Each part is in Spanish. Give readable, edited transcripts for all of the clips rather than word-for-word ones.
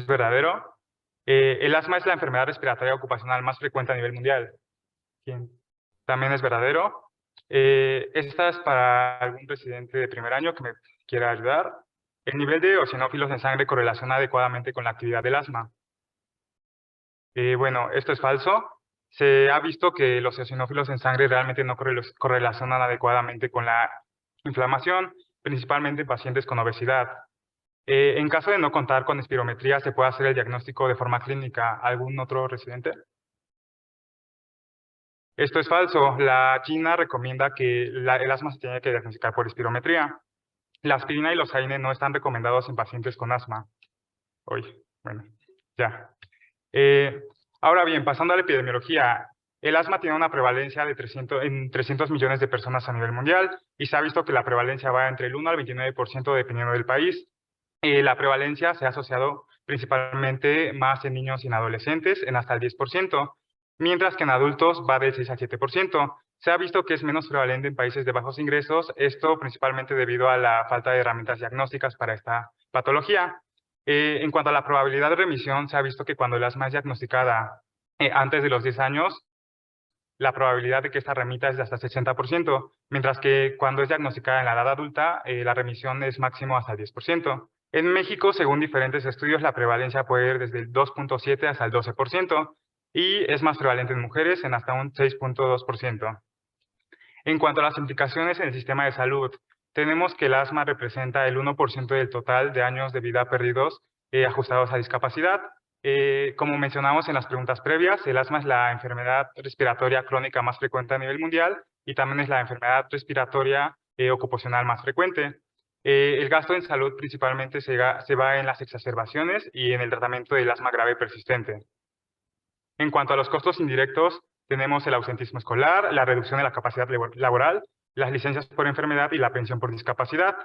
es verdadero. El asma es la enfermedad respiratoria ocupacional más frecuente a nivel mundial. ¿Quién? También es verdadero. Esta es para algún residente de primer año que me quiera ayudar. El nivel de eosinófilos en sangre correlaciona adecuadamente con la actividad del asma. Bueno, esto es falso. Se ha visto que los eosinófilos en sangre realmente no correlacionan adecuadamente con la inflamación, principalmente en pacientes con obesidad. En caso de no contar con espirometría, se puede hacer el diagnóstico de forma clínica. ¿Algún otro residente? Esto es falso. La China recomienda que el asma se tiene que diagnosticar por espirometría. La aspirina y los AINE no están recomendados en pacientes con asma. Uy, bueno, ya. Eh, Ahora bien, pasando a la epidemiología, el asma tiene una prevalencia de 300 millones de personas a nivel mundial y se ha visto que la prevalencia va entre el 1 al 29% dependiendo del país. La prevalencia se ha asociado principalmente más en niños y en adolescentes, en hasta el 10%, mientras que en adultos va del 6 al 7%. Se ha visto que es menos prevalente en países de bajos ingresos, esto principalmente debido a la falta de herramientas diagnósticas para esta patología. En cuanto a la probabilidad de remisión, se ha visto que cuando el asma es diagnosticada antes de los 10 años, la probabilidad de que esta remita es de hasta 60%, mientras que cuando es diagnosticada en la edad adulta, la remisión es máximo hasta el 10%. En México, según diferentes estudios, la prevalencia puede ir desde el 2.7 hasta el 12%, y es más prevalente en mujeres en hasta un 6.2%. En cuanto a las implicaciones en el sistema de salud, tenemos que el asma representa el 1% del total de años de vida perdidos ajustados a discapacidad. Como mencionamos en las preguntas previas, el asma es la enfermedad respiratoria crónica más frecuente a nivel mundial y también es la enfermedad respiratoria ocupacional más frecuente. El gasto en salud principalmente se va en las exacerbaciones y en el tratamiento del asma grave persistente. En cuanto a los costos indirectos, tenemos el ausentismo escolar, la reducción de la capacidad laboral, las licencias por enfermedad y la pensión por discapacidad.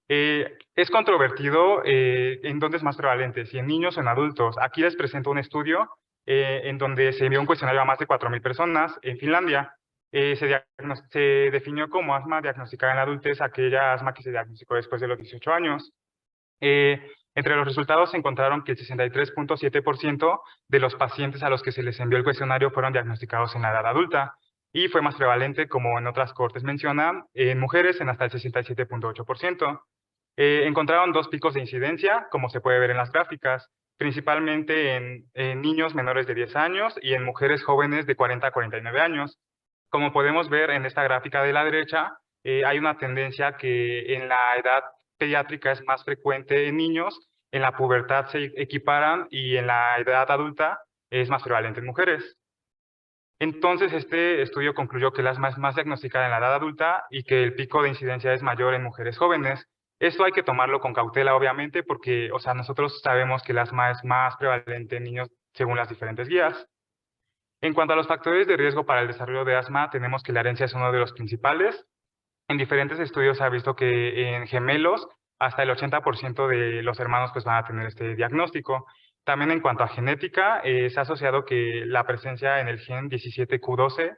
Es controvertido en dónde es más prevalente, si en niños o en adultos. Aquí les presento un estudio en donde se envió un cuestionario a más de 4.000 personas en Finlandia. Se definió como asma diagnosticada en la adultez aquella asma que se diagnosticó después de los 18 años. Entre los resultados se encontraron que el 63.7% de los pacientes a los que se les envió el cuestionario fueron diagnosticados en la edad adulta y fue más prevalente, como en otras cortes mencionan, en mujeres en hasta el 67.8%. Encontraron dos picos de incidencia, como se puede ver en las gráficas, principalmente en niños menores de 10 años y en mujeres jóvenes de 40 a 49 años. Como podemos ver en esta gráfica de la derecha, hay una tendencia que en la edad pediátrica es más frecuente en niños, en la pubertad se equiparan y en la edad adulta es más prevalente en mujeres. Entonces, este estudio concluyó que el asma es más diagnosticada en la edad adulta y que el pico de incidencia es mayor en mujeres jóvenes. Esto hay que tomarlo con cautela, obviamente, porque, o sea, nosotros sabemos que el asma es más prevalente en niños según las diferentes guías. En cuanto a los factores de riesgo para el desarrollo de asma, tenemos que la herencia es uno de los principales. En diferentes estudios se ha visto que en gemelos hasta el 80% de los hermanos pues, van a tener este diagnóstico. También en cuanto a genética, se ha asociado que la presencia en el gen 17q12,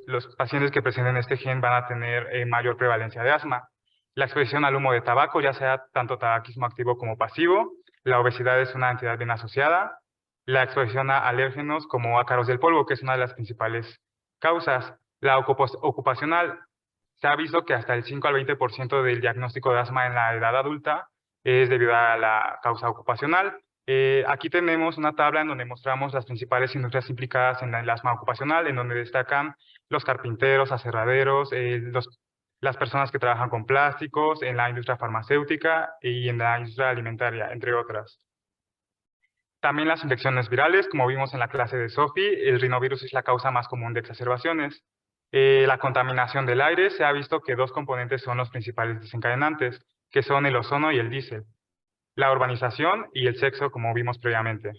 los pacientes que presenten este gen van a tener mayor prevalencia de asma. La exposición al humo de tabaco, ya sea tanto tabaquismo activo como pasivo. La obesidad es una entidad bien asociada. La exposición a alérgenos como ácaros del polvo, que es una de las principales causas. La ocupacional, se ha visto que hasta el 5 al 20% del diagnóstico de asma en la edad adulta es debido a la causa ocupacional. Aquí tenemos una tabla en donde mostramos las principales industrias implicadas en el asma ocupacional, en donde destacan los carpinteros, aserraderos, las personas que trabajan con plásticos, en la industria farmacéutica y en la industria alimentaria, entre otras. También las infecciones virales, como vimos en la clase de Sophie, el rinovirus es la causa más común de exacerbaciones. La contaminación del aire, se ha visto que dos componentes son los principales desencadenantes, que son el ozono y el diésel. La urbanización y el sexo, como vimos previamente.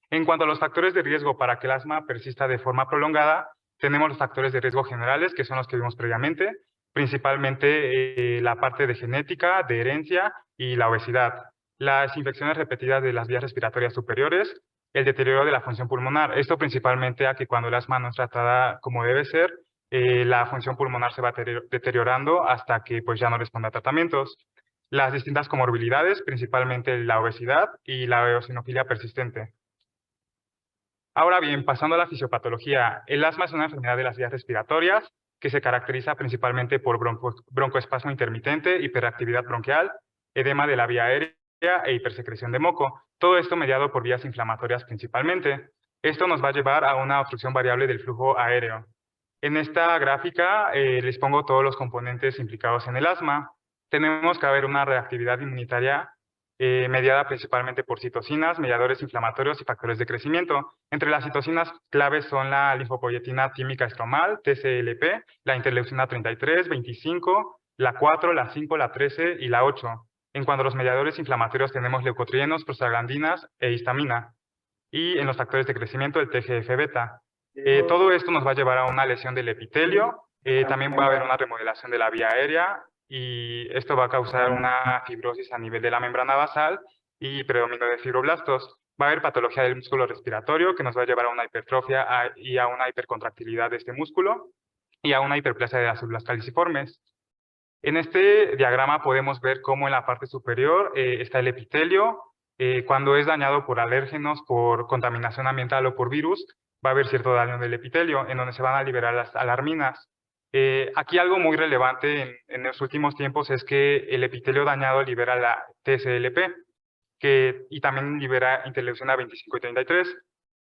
En cuanto a los factores de riesgo para que el asma persista de forma prolongada, tenemos los factores de riesgo generales, que son los que vimos previamente, principalmente la parte de genética, de herencia y la obesidad. Las infecciones repetidas de las vías respiratorias superiores, el deterioro de la función pulmonar. Esto principalmente a que cuando el asma no es tratada como debe ser, la función pulmonar se va deteriorando hasta que pues, ya no responde a tratamientos. las distintas comorbilidades, principalmente la obesidad y la eosinofilia persistente. Ahora bien, pasando a la fisiopatología, el asma es una enfermedad de las vías respiratorias que se caracteriza principalmente por broncoespasmo intermitente, hiperactividad bronquial, edema de la vía aérea e hipersecreción de moco. Todo esto mediado por vías inflamatorias principalmente. Esto nos va a llevar a una obstrucción variable del flujo aéreo. En esta gráfica les pongo todos los componentes implicados en el asma. Tenemos que haber una reactividad inmunitaria mediada principalmente por citocinas, mediadores inflamatorios y factores de crecimiento. Entre las citocinas claves son la linfopoyetina tímica estromal, TCLP, la interleucina 33, 25, la 4, la 5, la 13 y la 8. En cuanto a los mediadores inflamatorios tenemos leucotrienos, prostaglandinas e histamina. Y en los factores de crecimiento el TGF-beta. Todo esto nos va a llevar a una lesión del epitelio, también va a haber una remodelación de la vía aérea y esto va a causar una fibrosis a nivel de la membrana basal y predominio de fibroblastos. Va a haber patología del músculo respiratorio que nos va a llevar a una hipertrofia y a una hipercontractilidad de este músculo y a una hiperplasia de las células caliciformes. En este diagrama podemos ver cómo en la parte superior está el epitelio. Cuando es dañado por alérgenos, por contaminación ambiental o por virus, va a haber cierto daño del epitelio, en donde se van a liberar las alarminas. Aquí algo muy relevante en los últimos tiempos es que el epitelio dañado libera la TSLP, y también libera interleucina 25 y 33,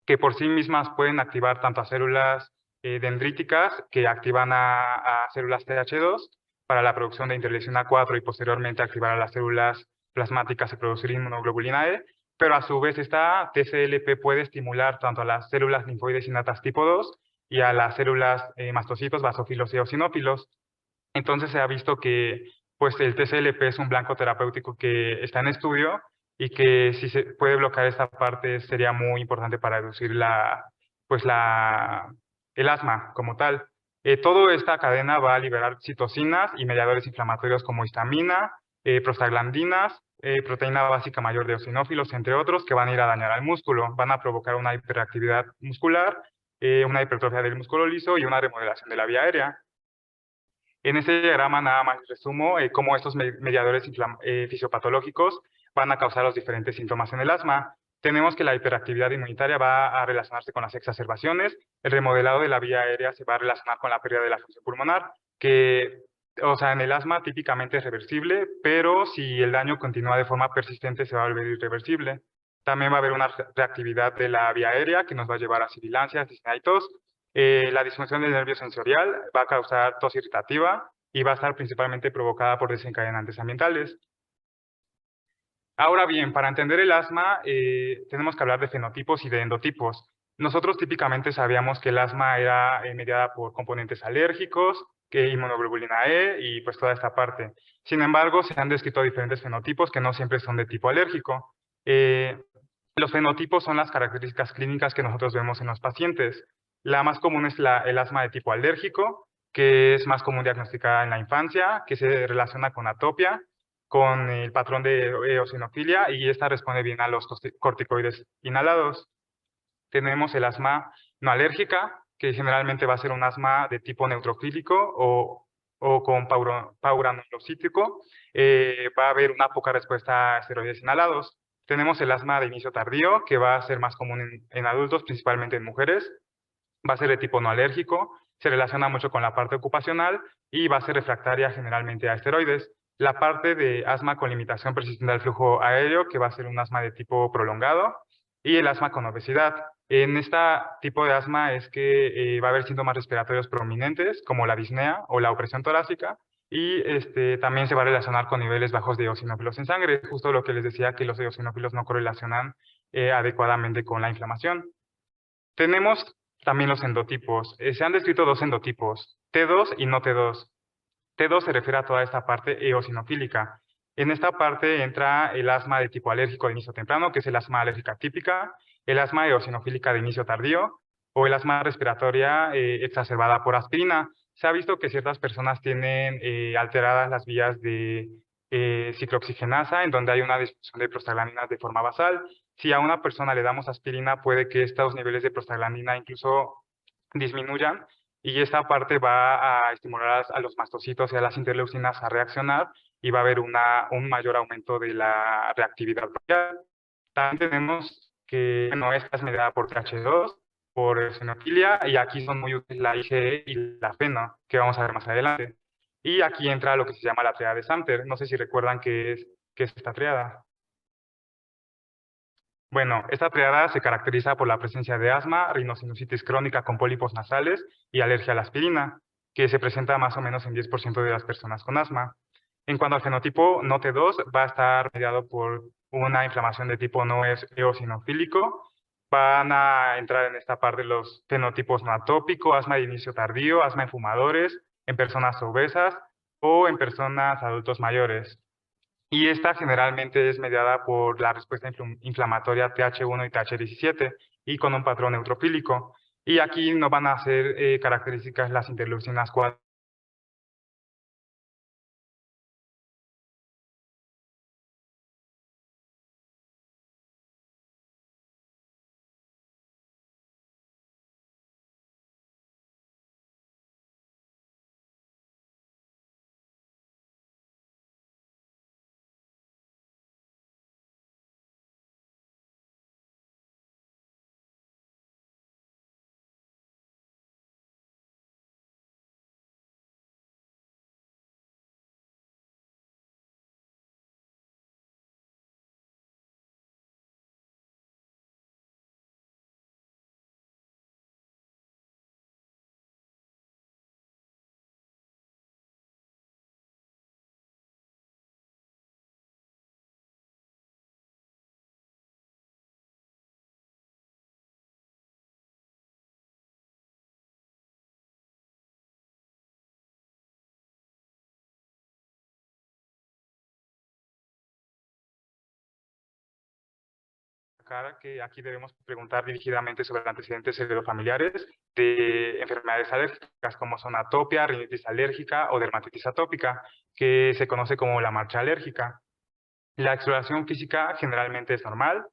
que por sí mismas pueden activar tanto a células dendríticas, que activan a células TH2 para la producción de interleucina 4 y posteriormente activar a las células plasmáticas y producir inmunoglobulina E, pero a su vez esta TCLP puede estimular tanto a las células linfoides innatas tipo 2 y a las células mastocitos, basófilos y eosinófilos. Entonces se ha visto que pues, el TCLP es un blanco terapéutico que está en estudio y que si se puede bloquear esta parte sería muy importante para reducir el asma como tal. Toda esta cadena va a liberar citocinas y mediadores inflamatorios como histamina, prostaglandinas, proteína básica mayor de eosinófilos, entre otros, que van a ir a dañar al músculo. Van a provocar una hiperactividad muscular, una hipertrofia del músculo liso y una remodelación de la vía aérea. En este diagrama nada más resumo cómo estos mediadores fisiopatológicos van a causar los diferentes síntomas en el asma. Tenemos que la hiperactividad inmunitaria va a relacionarse con las exacerbaciones, el remodelado de la vía aérea se va a relacionar con la pérdida de la función pulmonar, que, o sea, en el asma típicamente es reversible, pero si el daño continúa de forma persistente se va a volver irreversible. También va a haber una reactividad de la vía aérea que nos va a llevar a sibilancias, disnea y tos. La disfunción del nervio sensorial va a causar tos irritativa y va a estar principalmente provocada por desencadenantes ambientales. Ahora bien, para entender el asma, tenemos que hablar de fenotipos y de endotipos. Nosotros típicamente sabíamos que el asma era mediada por componentes alérgicos, que inmunoglobulina E y pues toda esta parte. Sin embargo, se han descrito diferentes fenotipos que no siempre son de tipo alérgico. Los fenotipos son las características clínicas que nosotros vemos en los pacientes. La más común es el asma de tipo alérgico, que es más común diagnosticada en la infancia, que se relaciona con atopia, con el patrón de eosinofilia y esta responde bien a los corticoides inhalados. Tenemos el asma no alérgica, que generalmente va a ser un asma de tipo neutrofílico o con pauranulocítico. Va a haber una poca respuesta a esteroides inhalados. Tenemos el asma de inicio tardío, que va a ser más común en adultos, principalmente en mujeres. Va a ser de tipo no alérgico, se relaciona mucho con la parte ocupacional y va a ser refractaria generalmente a esteroides. La parte de asma con limitación persistente del flujo aéreo, que va a ser un asma de tipo prolongado, y el asma con obesidad. En este tipo de asma es que va a haber síntomas respiratorios prominentes, como la disnea o la opresión torácica, y también se va a relacionar con niveles bajos de eosinófilos en sangre, justo lo que les decía que los eosinófilos no correlacionan adecuadamente con la inflamación. Tenemos también los endotipos. Se han descrito dos endotipos, T2 y no T2. T2 se refiere a toda esta parte eosinofílica. En esta parte entra el asma de tipo alérgico de inicio temprano, que es el asma alérgica típica, el asma eosinofílica de inicio tardío o el asma respiratoria exacerbada por aspirina. Se ha visto que ciertas personas tienen alteradas las vías de ciclooxigenasa, en donde hay una disfunción de prostaglandinas de forma basal. Si a una persona le damos aspirina, puede que estos niveles de prostaglandina incluso disminuyan y esta parte va a estimular a los mastocitos y a las interleucinas a reaccionar y va a haber un mayor aumento de la reactividad bronquial. También tenemos que, bueno, esta es mediada por TH2, por eosinofilia, y aquí son muy útiles la IgE y la FeNO, que vamos a ver más adelante. Y aquí entra lo que se llama la triada de Samter. No sé si recuerdan qué es esta triada. Bueno, esta triada se caracteriza por la presencia de asma, rinosinusitis crónica con pólipos nasales y alergia a la aspirina, que se presenta más o menos en 10% de las personas con asma. En cuanto al fenotipo NOT2, va a estar mediado por una inflamación de tipo no eosinofílico. Van a entrar en esta parte los fenotipos no atópico, asma de inicio tardío, asma en fumadores, en personas obesas o en personas adultos mayores. Y esta generalmente es mediada por la respuesta inflamatoria TH1 y TH17 y con un patrón neutrofílico. Y aquí no van a ser características las interleucinas 4. Que aquí debemos preguntar dirigidamente sobre antecedentes heredofamiliares de enfermedades alérgicas como son atopia, rinitis alérgica o dermatitis atópica, que se conoce como la marcha alérgica. La exploración física generalmente es normal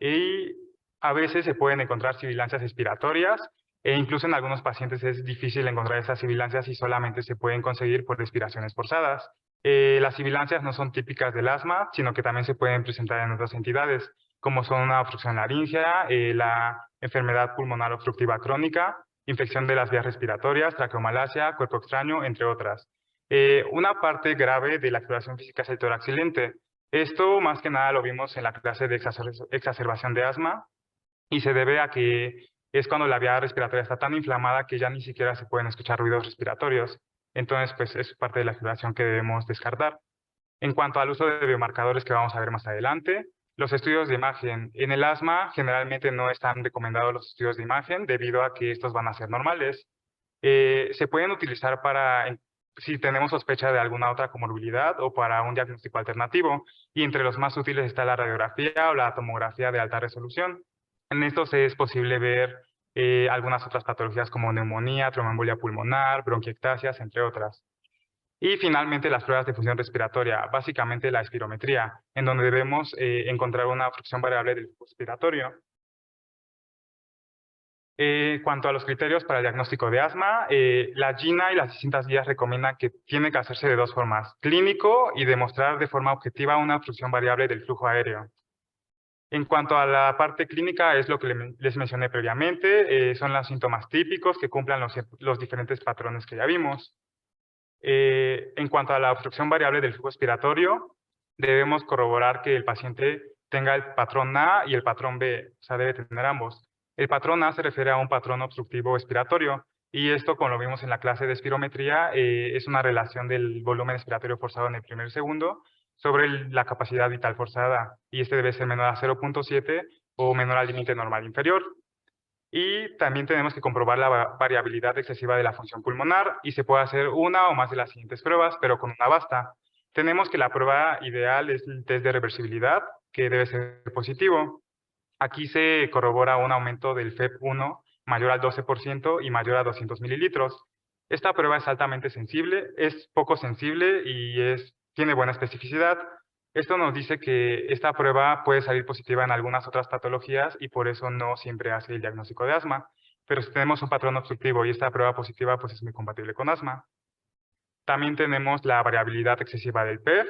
y a veces se pueden encontrar sibilancias expiratorias e incluso en algunos pacientes es difícil encontrar esas sibilancias y solamente se pueden conseguir por respiraciones forzadas. Las sibilancias no son típicas del asma, sino que también se pueden presentar en otras entidades, como son una obstrucción laríngea, la enfermedad pulmonar obstructiva crónica, infección de las vías respiratorias, traqueomalacia, cuerpo extraño, entre otras. Una parte grave de la exploración física es el tórax silente. Esto más que nada lo vimos en la clase de exacerbación de asma y se debe a que es cuando la vía respiratoria está tan inflamada que ya ni siquiera se pueden escuchar ruidos respiratorios. Entonces, pues es parte de la exploración que debemos descartar. En cuanto al uso de biomarcadores que vamos a ver más adelante, los estudios de imagen. En el asma generalmente no están recomendados los estudios de imagen debido a que estos van a ser normales. Se pueden utilizar para si tenemos sospecha de alguna otra comorbilidad o para un diagnóstico alternativo. Y entre los más útiles está la radiografía o la tomografía de alta resolución. En estos es posible ver algunas otras patologías como neumonía, tromboembolia pulmonar, bronquiectasias, entre otras. Y finalmente las pruebas de función respiratoria, básicamente la espirometría, en donde debemos encontrar una obstrucción variable del flujo respiratorio. Cuanto a los criterios para el diagnóstico de asma, la GINA y las distintas guías recomiendan que tiene que hacerse de dos formas, clínico y demostrar de forma objetiva una obstrucción variable del flujo aéreo. En cuanto a la parte clínica, es lo que les mencioné previamente, son los síntomas típicos que cumplan los diferentes patrones que ya vimos. En cuanto a la obstrucción variable del flujo respiratorio, debemos corroborar que el paciente tenga el patrón A y el patrón B, o sea, debe tener ambos. El patrón A se refiere a un patrón obstructivo expiratorio, y esto, como lo vimos en la clase de espirometría, es una relación del volumen expiratorio forzado en el primer segundo sobre la capacidad vital forzada, y este debe ser menor a 0.7 o menor al límite normal inferior. Y también tenemos que comprobar la variabilidad excesiva de la función pulmonar y se puede hacer una o más de las siguientes pruebas, pero con una basta. Tenemos que la prueba ideal es el test de reversibilidad, que debe ser positivo. Aquí se corrobora un aumento del FEP1 mayor al 12% y mayor a 200 mililitros. Esta prueba es altamente sensible, es poco sensible y tiene buena especificidad. Esto nos dice que esta prueba puede salir positiva en algunas otras patologías y por eso no siempre hace el diagnóstico de asma. Pero si tenemos un patrón obstructivo y esta prueba positiva, pues es muy compatible con asma. También tenemos la variabilidad excesiva del PER.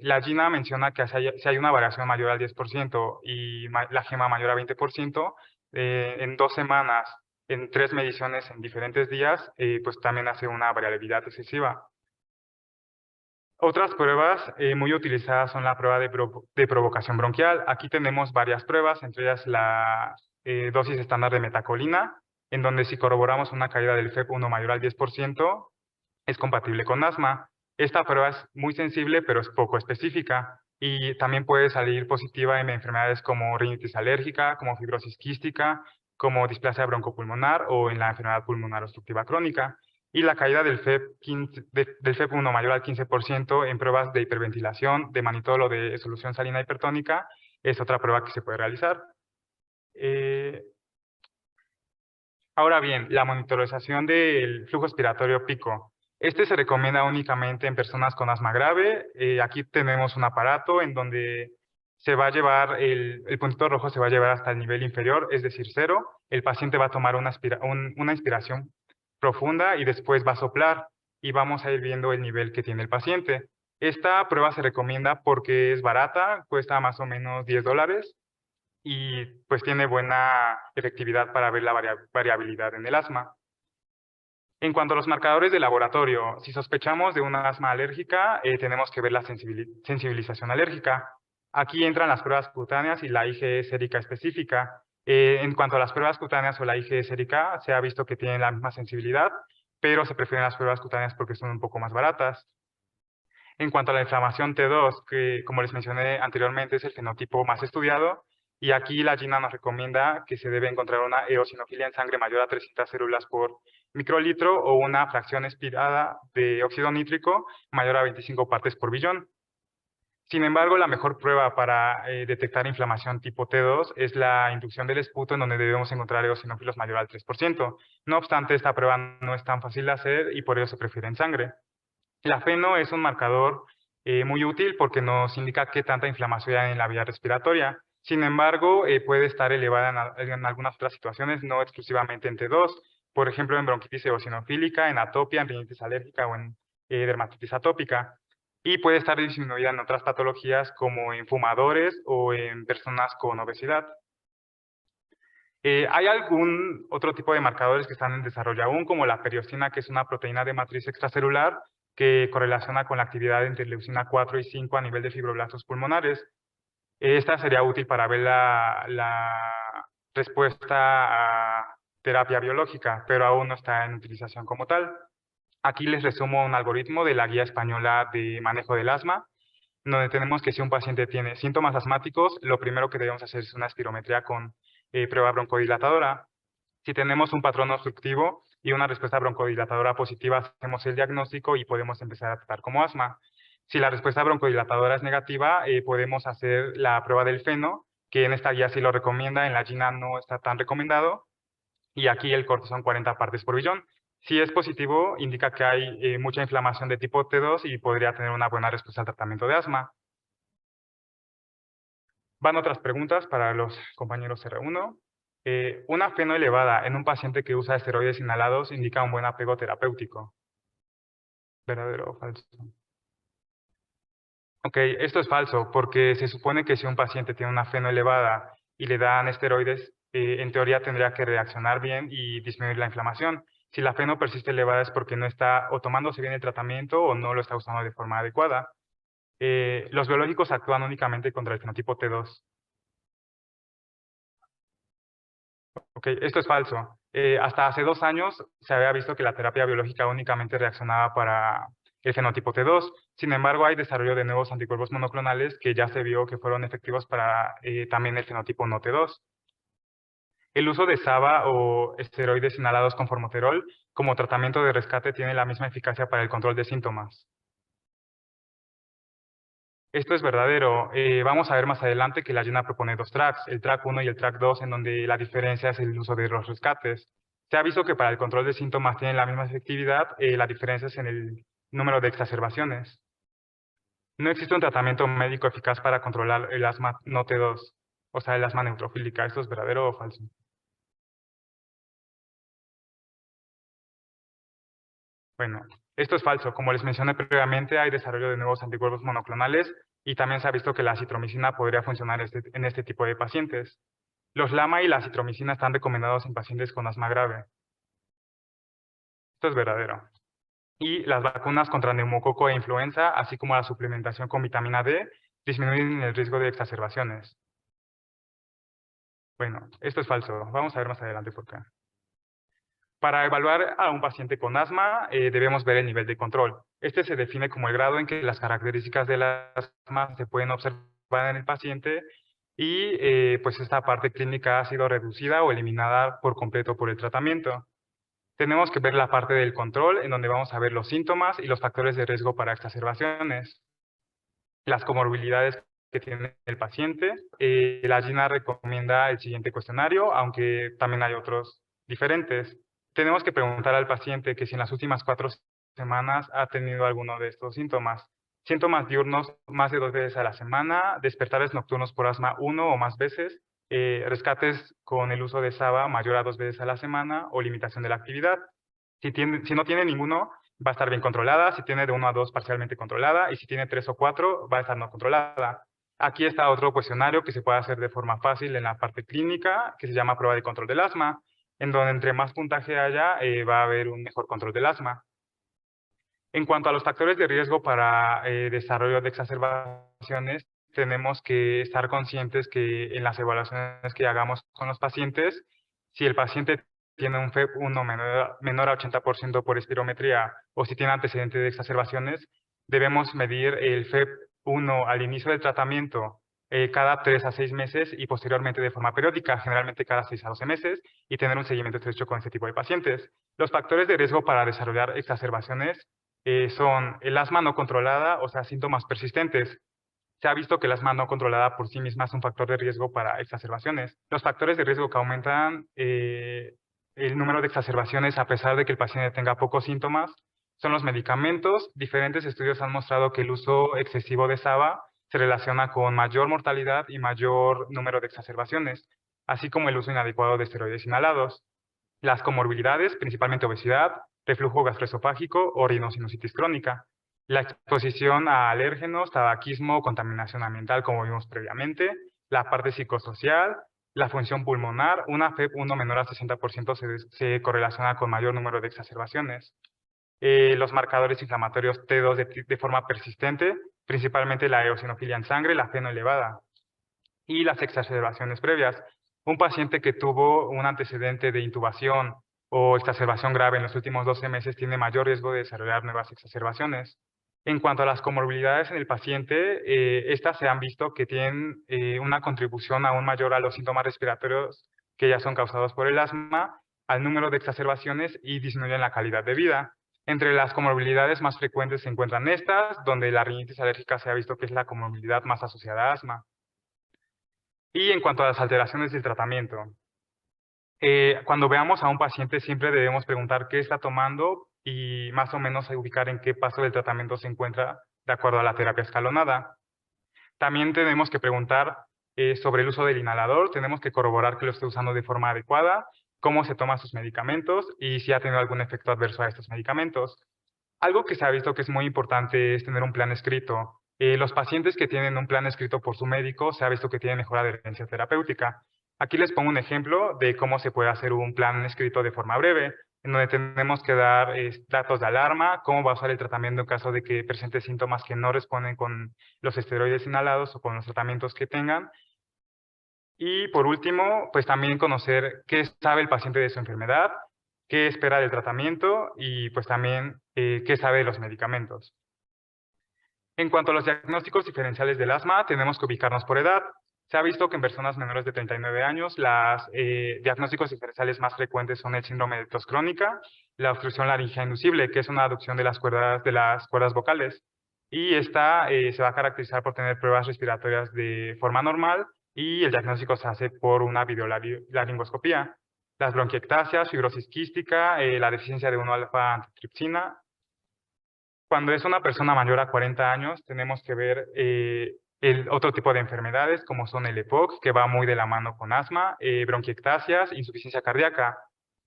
La GINA menciona que si hay una variación mayor al 10% y la GEMA mayor a 20%, en 2 semanas, en 3 mediciones en diferentes días, pues también hace una variabilidad excesiva. Otras pruebas muy utilizadas son la prueba de provocación bronquial. Aquí tenemos varias pruebas, entre ellas la dosis estándar de metacolina, en donde si corroboramos una caída del FEP1 mayor al 10%, es compatible con asma. Esta prueba es muy sensible, pero es poco específica y también puede salir positiva en enfermedades como rinitis alérgica, como fibrosis quística, como displasia broncopulmonar o en la enfermedad pulmonar obstructiva crónica. Y la caída del del FEP1 mayor al 15% en pruebas de hiperventilación, de manitol o de solución salina hipertónica es otra prueba que se puede realizar. Ahora bien, la monitorización del flujo expiratorio pico. Este se recomienda únicamente en personas con asma grave. Aquí tenemos un aparato en donde se va a llevar, el puntito rojo se va a llevar hasta el nivel inferior, es decir, 0. El paciente va a tomar una inspiración profunda y después va a soplar y vamos a ir viendo el nivel que tiene el paciente. Esta prueba se recomienda porque es barata, cuesta más o menos $10 y pues tiene buena efectividad para ver la variabilidad en el asma. En cuanto a los marcadores de laboratorio, si sospechamos de una asma alérgica, tenemos que ver la sensibilización alérgica. Aquí entran las pruebas cutáneas y la IgE sérica específica. En cuanto a las pruebas cutáneas o la IgE sérica, se ha visto que tienen la misma sensibilidad, pero se prefieren las pruebas cutáneas porque son un poco más baratas. En cuanto a la inflamación T2, que como les mencioné anteriormente es el fenotipo más estudiado, y aquí la GINA nos recomienda que se debe encontrar una eosinofilia en sangre mayor a 300 células por microlitro o una fracción expirada de óxido nítrico mayor a 25 partes por billón. Sin embargo, la mejor prueba para detectar inflamación tipo T2 es la inducción del esputo, en donde debemos encontrar eosinófilos mayor al 3%. No obstante, esta prueba no es tan fácil de hacer y por ello se prefiere en sangre. La FeNO es un marcador muy útil porque nos indica qué tanta inflamación hay en la vía respiratoria. Sin embargo, puede estar elevada en algunas otras situaciones, no exclusivamente en T2, por ejemplo, en bronquitis eosinofílica, en atopia, en rinitis alérgica o en dermatitis atópica. Y puede estar disminuida en otras patologías como en fumadores o en personas con obesidad. Hay algún otro tipo de marcadores que están en desarrollo aún, como la periostina, que es una proteína de matriz extracelular que correlaciona con la actividad de interleucina 4 y 5 a nivel de fibroblastos pulmonares. Esta sería útil para ver la respuesta a terapia biológica, pero aún no está en utilización como tal. Aquí les resumo un algoritmo de la Guía Española de Manejo del Asma, donde tenemos que si un paciente tiene síntomas asmáticos, lo primero que debemos hacer es una espirometría con prueba broncodilatadora. Si tenemos un patrón obstructivo y una respuesta broncodilatadora positiva, hacemos el diagnóstico y podemos empezar a tratar como asma. Si la respuesta broncodilatadora es negativa, podemos hacer la prueba del FeNO, que en esta guía sí lo recomienda, en la GINA no está tan recomendado, y aquí el corte son 40 partes por billón. Si es positivo, indica que hay mucha inflamación de tipo T2 y podría tener una buena respuesta al tratamiento de asma. Van otras preguntas para los compañeros R1. Una FeNO elevada en un paciente que usa esteroides inhalados indica un buen apego terapéutico. ¿Verdadero o falso? Ok, esto es falso, porque se supone que si un paciente tiene una FeNO elevada y le dan esteroides, en teoría tendría que reaccionar bien y disminuir la inflamación. Si la FeNO persiste elevada es porque no está o tomándose bien el tratamiento o no lo está usando de forma adecuada. Los biológicos actúan únicamente contra el fenotipo T2. Ok, esto es falso. Hasta hace 2 años se había visto que la terapia biológica únicamente reaccionaba para el fenotipo T2. Sin embargo, hay desarrollo de nuevos anticuerpos monoclonales que ya se vio que fueron efectivos para también el fenotipo no T2. El uso de SABA o esteroides inhalados con formoterol como tratamiento de rescate tiene la misma eficacia para el control de síntomas. Esto es verdadero. Vamos a ver más adelante que la GINA propone 2 tracks, el track 1 y el track 2, en donde la diferencia es el uso de los rescates. Se ha visto que para el control de síntomas tienen la misma efectividad, la diferencia es en el número de exacerbaciones. No existe un tratamiento médico eficaz para controlar el asma no T2, o sea, el asma neutrofílica. ¿Esto es verdadero o falso? Bueno, Esto es falso. Como les mencioné previamente, hay desarrollo de nuevos anticuerpos monoclonales y también se ha visto que la acitromicina podría funcionar en este tipo de pacientes. Los LAMA y la acitromicina están recomendados en pacientes con asma grave. Esto es verdadero. Y las vacunas contra neumococo e influenza, así como la suplementación con vitamina D, disminuyen el riesgo de exacerbaciones. Bueno, esto es falso. Vamos a ver más adelante por qué. Para evaluar a un paciente con asma, debemos ver el nivel de control. Este se define como el grado en que las características del asma se pueden observar en el paciente y pues esta parte clínica ha sido reducida o eliminada por completo por el tratamiento. Tenemos que ver la parte del control, en donde vamos a ver los síntomas y los factores de riesgo para exacerbaciones, las comorbilidades que tiene el paciente. La GINA recomienda el siguiente cuestionario, aunque también hay otros diferentes. Tenemos que preguntar al paciente que si en las últimas 4 semanas ha tenido alguno de estos síntomas. Síntomas diurnos más de 2 veces a la semana, despertares nocturnos por asma 1 o más veces, rescates con el uso de SABA mayor a 2 veces a la semana o limitación de la actividad. Si no tiene ninguno, va a estar bien controlada. Si tiene de 1 a 2, parcialmente controlada. Y si tiene 3 o 4, va a estar no controlada. Aquí está otro cuestionario que se puede hacer de forma fácil en la parte clínica, que se llama prueba de control del asma, en donde entre más puntaje haya, va a haber un mejor control del asma. En cuanto a los factores de riesgo para desarrollo de exacerbaciones, tenemos que estar conscientes que en las evaluaciones que hagamos con los pacientes, si el paciente tiene un FEP1 menor a 80% por espirometría o si tiene antecedentes de exacerbaciones, debemos medir el FEP1 al inicio del tratamiento cada 3 a 6 meses y posteriormente de forma periódica, generalmente cada 6 a 12 meses, y tener un seguimiento estrecho con este tipo de pacientes. Los factores de riesgo para desarrollar exacerbaciones son el asma no controlada, o sea, síntomas persistentes. Se ha visto que el asma no controlada por sí misma es un factor de riesgo para exacerbaciones. Los factores de riesgo que aumentan el número de exacerbaciones a pesar de que el paciente tenga pocos síntomas son los medicamentos. Diferentes estudios han mostrado que el uso excesivo de SABA se relaciona con mayor mortalidad y mayor número de exacerbaciones, así como el uso inadecuado de esteroides inhalados. Las comorbilidades, principalmente obesidad, reflujo gastroesofágico o rinosinusitis crónica. La exposición a alérgenos, tabaquismo, contaminación ambiental, como vimos previamente. La parte psicosocial, la función pulmonar. Una FEP1 menor a 60% se correlaciona con mayor número de exacerbaciones. Los marcadores inflamatorios T2 de forma persistente, principalmente la eosinofilia en sangre, la FeNO elevada. Y las exacerbaciones previas. Un paciente que tuvo un antecedente de intubación o exacerbación grave en los últimos 12 meses tiene mayor riesgo de desarrollar nuevas exacerbaciones. En cuanto a las comorbilidades en el paciente, estas se han visto que tienen una contribución aún mayor a los síntomas respiratorios que ya son causados por el asma, al número de exacerbaciones y disminuyen la calidad de vida. Entre las comorbilidades más frecuentes se encuentran estas, donde la rinitis alérgica se ha visto que es la comorbilidad más asociada a asma. Y en cuanto a las alteraciones del tratamiento, cuando veamos a un paciente siempre debemos preguntar qué está tomando y más o menos ubicar en qué paso del tratamiento se encuentra de acuerdo a la terapia escalonada. También tenemos que preguntar sobre el uso del inhalador, tenemos que corroborar que lo esté usando de forma adecuada, cómo se toma sus medicamentos y si ha tenido algún efecto adverso a estos medicamentos. Algo que se ha visto que es muy importante es tener un plan escrito. Los pacientes que tienen un plan escrito por su médico se ha visto que tienen mejor adherencia terapéutica. Aquí les pongo un ejemplo de cómo se puede hacer un plan escrito de forma breve, en donde tenemos que dar datos de alarma, cómo va a usar el tratamiento en caso de que presente síntomas que no responden con los esteroides inhalados o con los tratamientos que tengan. Y por último, pues también conocer qué sabe el paciente de su enfermedad, qué espera del tratamiento y pues también qué sabe de los medicamentos. En cuanto a los diagnósticos diferenciales del asma, tenemos que ubicarnos por edad. Se ha visto que en personas menores de 39 años, los diagnósticos diferenciales más frecuentes son el síndrome de tos crónica, la obstrucción laringea inducible, que es una adducción de las cuerdas vocales. Y esta se va a caracterizar por tener pruebas respiratorias de forma normal y el diagnóstico se hace por una videolaringoscopía. Las bronquiectasias, fibrosis quística, la deficiencia de 1-alfa-antitripsina. Cuando es una persona mayor a 40 años, tenemos que ver el otro tipo de enfermedades, como son el EPOC, que va muy de la mano con asma, bronquiectasias, insuficiencia cardíaca.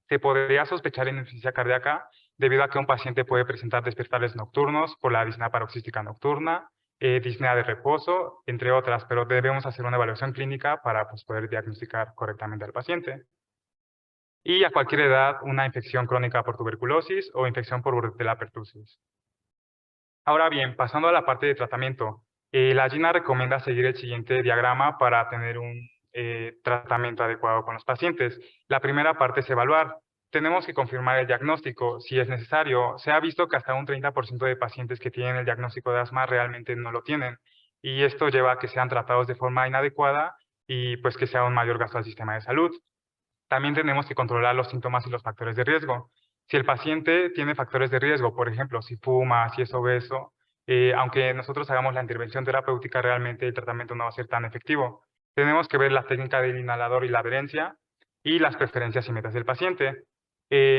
Se podría sospechar en insuficiencia cardíaca debido a que un paciente puede presentar despertares nocturnos por la disnea paroxística nocturna, disnea de reposo, entre otras, pero debemos hacer una evaluación clínica para pues, poder diagnosticar correctamente al paciente. Y a cualquier edad, una infección crónica por tuberculosis o infección por Bordetella pertussis. Ahora bien, pasando a la parte de tratamiento, la GINA recomienda seguir el siguiente diagrama para tener un tratamiento adecuado con los pacientes. La primera parte es evaluar. Tenemos que confirmar el diagnóstico. Si es necesario, se ha visto que hasta un 30% de pacientes que tienen el diagnóstico de asma realmente no lo tienen. Y esto lleva a que sean tratados de forma inadecuada y pues que sea un mayor gasto al sistema de salud. También tenemos que controlar los síntomas y los factores de riesgo. Si el paciente tiene factores de riesgo, por ejemplo, si fuma, si es obeso, aunque nosotros hagamos la intervención terapéutica, realmente el tratamiento no va a ser tan efectivo. Tenemos que ver la técnica del inhalador y la adherencia y las preferencias y metas del paciente.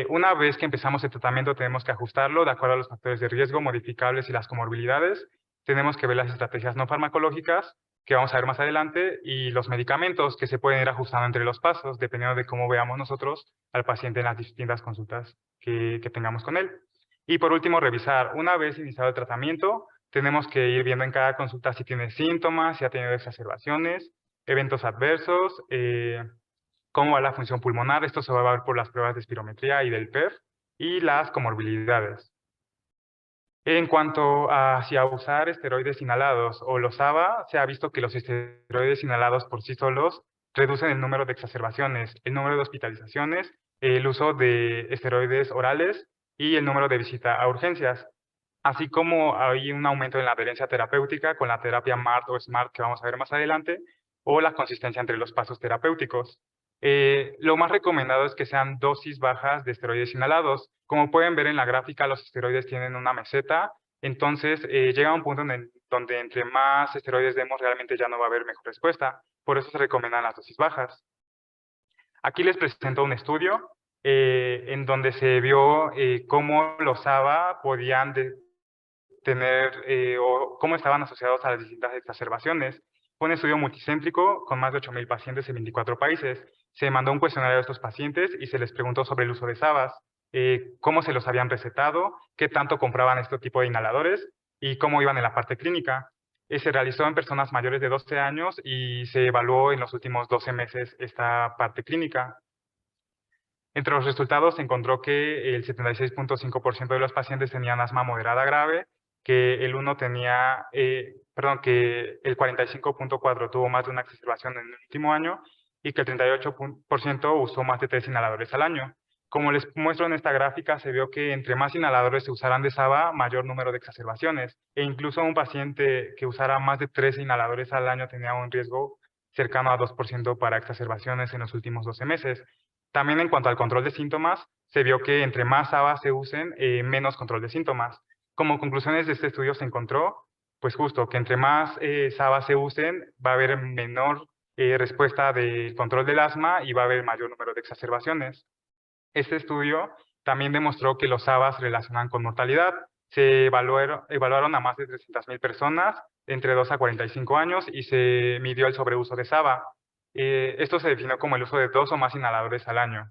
Una vez que empezamos el tratamiento, tenemos que ajustarlo de acuerdo a los factores de riesgo modificables y las comorbilidades. Tenemos que ver las estrategias no farmacológicas, que vamos a ver más adelante, y los medicamentos que se pueden ir ajustando entre los pasos, dependiendo de cómo veamos nosotros al paciente en las distintas consultas que tengamos con él. Y por último, revisar. Una vez iniciado el tratamiento, tenemos que ir viendo en cada consulta si tiene síntomas, si ha tenido exacerbaciones, eventos adversos, cómo va la función pulmonar. Esto se va a ver por las pruebas de espirometría y del PEF, y las comorbilidades. En cuanto a si a usar esteroides inhalados o los ABA, se ha visto que los esteroides inhalados por sí solos reducen el número de exacerbaciones, el número de hospitalizaciones, el uso de esteroides orales y el número de visita a urgencias, así como hay un aumento en la adherencia terapéutica con la terapia MART o SMART que vamos a ver más adelante, o la consistencia entre los pasos terapéuticos. Lo más recomendado es que sean dosis bajas de esteroides inhalados. Como pueden ver en la gráfica, los esteroides tienen una meseta, entonces llega un punto donde entre más esteroides demos, realmente ya no va a haber mejor respuesta. Por eso se recomiendan las dosis bajas. Aquí les presento un estudio en donde se vio cómo los ABA podían tener o cómo estaban asociados a las distintas exacerbaciones. Fue un estudio multicéntrico con más de 8.000 pacientes en 24 países. Se mandó un cuestionario a estos pacientes y se les preguntó sobre el uso de SABAs, cómo se los habían recetado, qué tanto compraban este tipo de inhaladores y cómo iban en la parte clínica. Se realizó en personas mayores de 12 años y se evaluó en los últimos 12 meses esta parte clínica. Entre los resultados se encontró que el 76.5% de los pacientes tenían asma moderada grave, que el 1 tenía, que el 45.4% tuvo más de una exacerbación en el último año y que el 38% usó más de 3 inhaladores al año. Como les muestro en esta gráfica, se vio que entre más inhaladores se usaran de SABA, mayor número de exacerbaciones. E incluso un paciente que usara más de 3 inhaladores al año tenía un riesgo cercano a 2% para exacerbaciones en los últimos 12 meses. También en cuanto al control de síntomas, se vio que entre más SABA se usen, menos control de síntomas. Como conclusiones de este estudio se encontró, pues justo, que entre más SABA se usen, va a haber menor respuesta del control del asma y va a haber mayor número de exacerbaciones. Este estudio también demostró que los SABA se relacionan con mortalidad. Se evaluaron a más de 300.000 personas entre 2 a 45 años y se midió el sobreuso de SABA. Esto se definió como el uso de 2 o más inhaladores al año.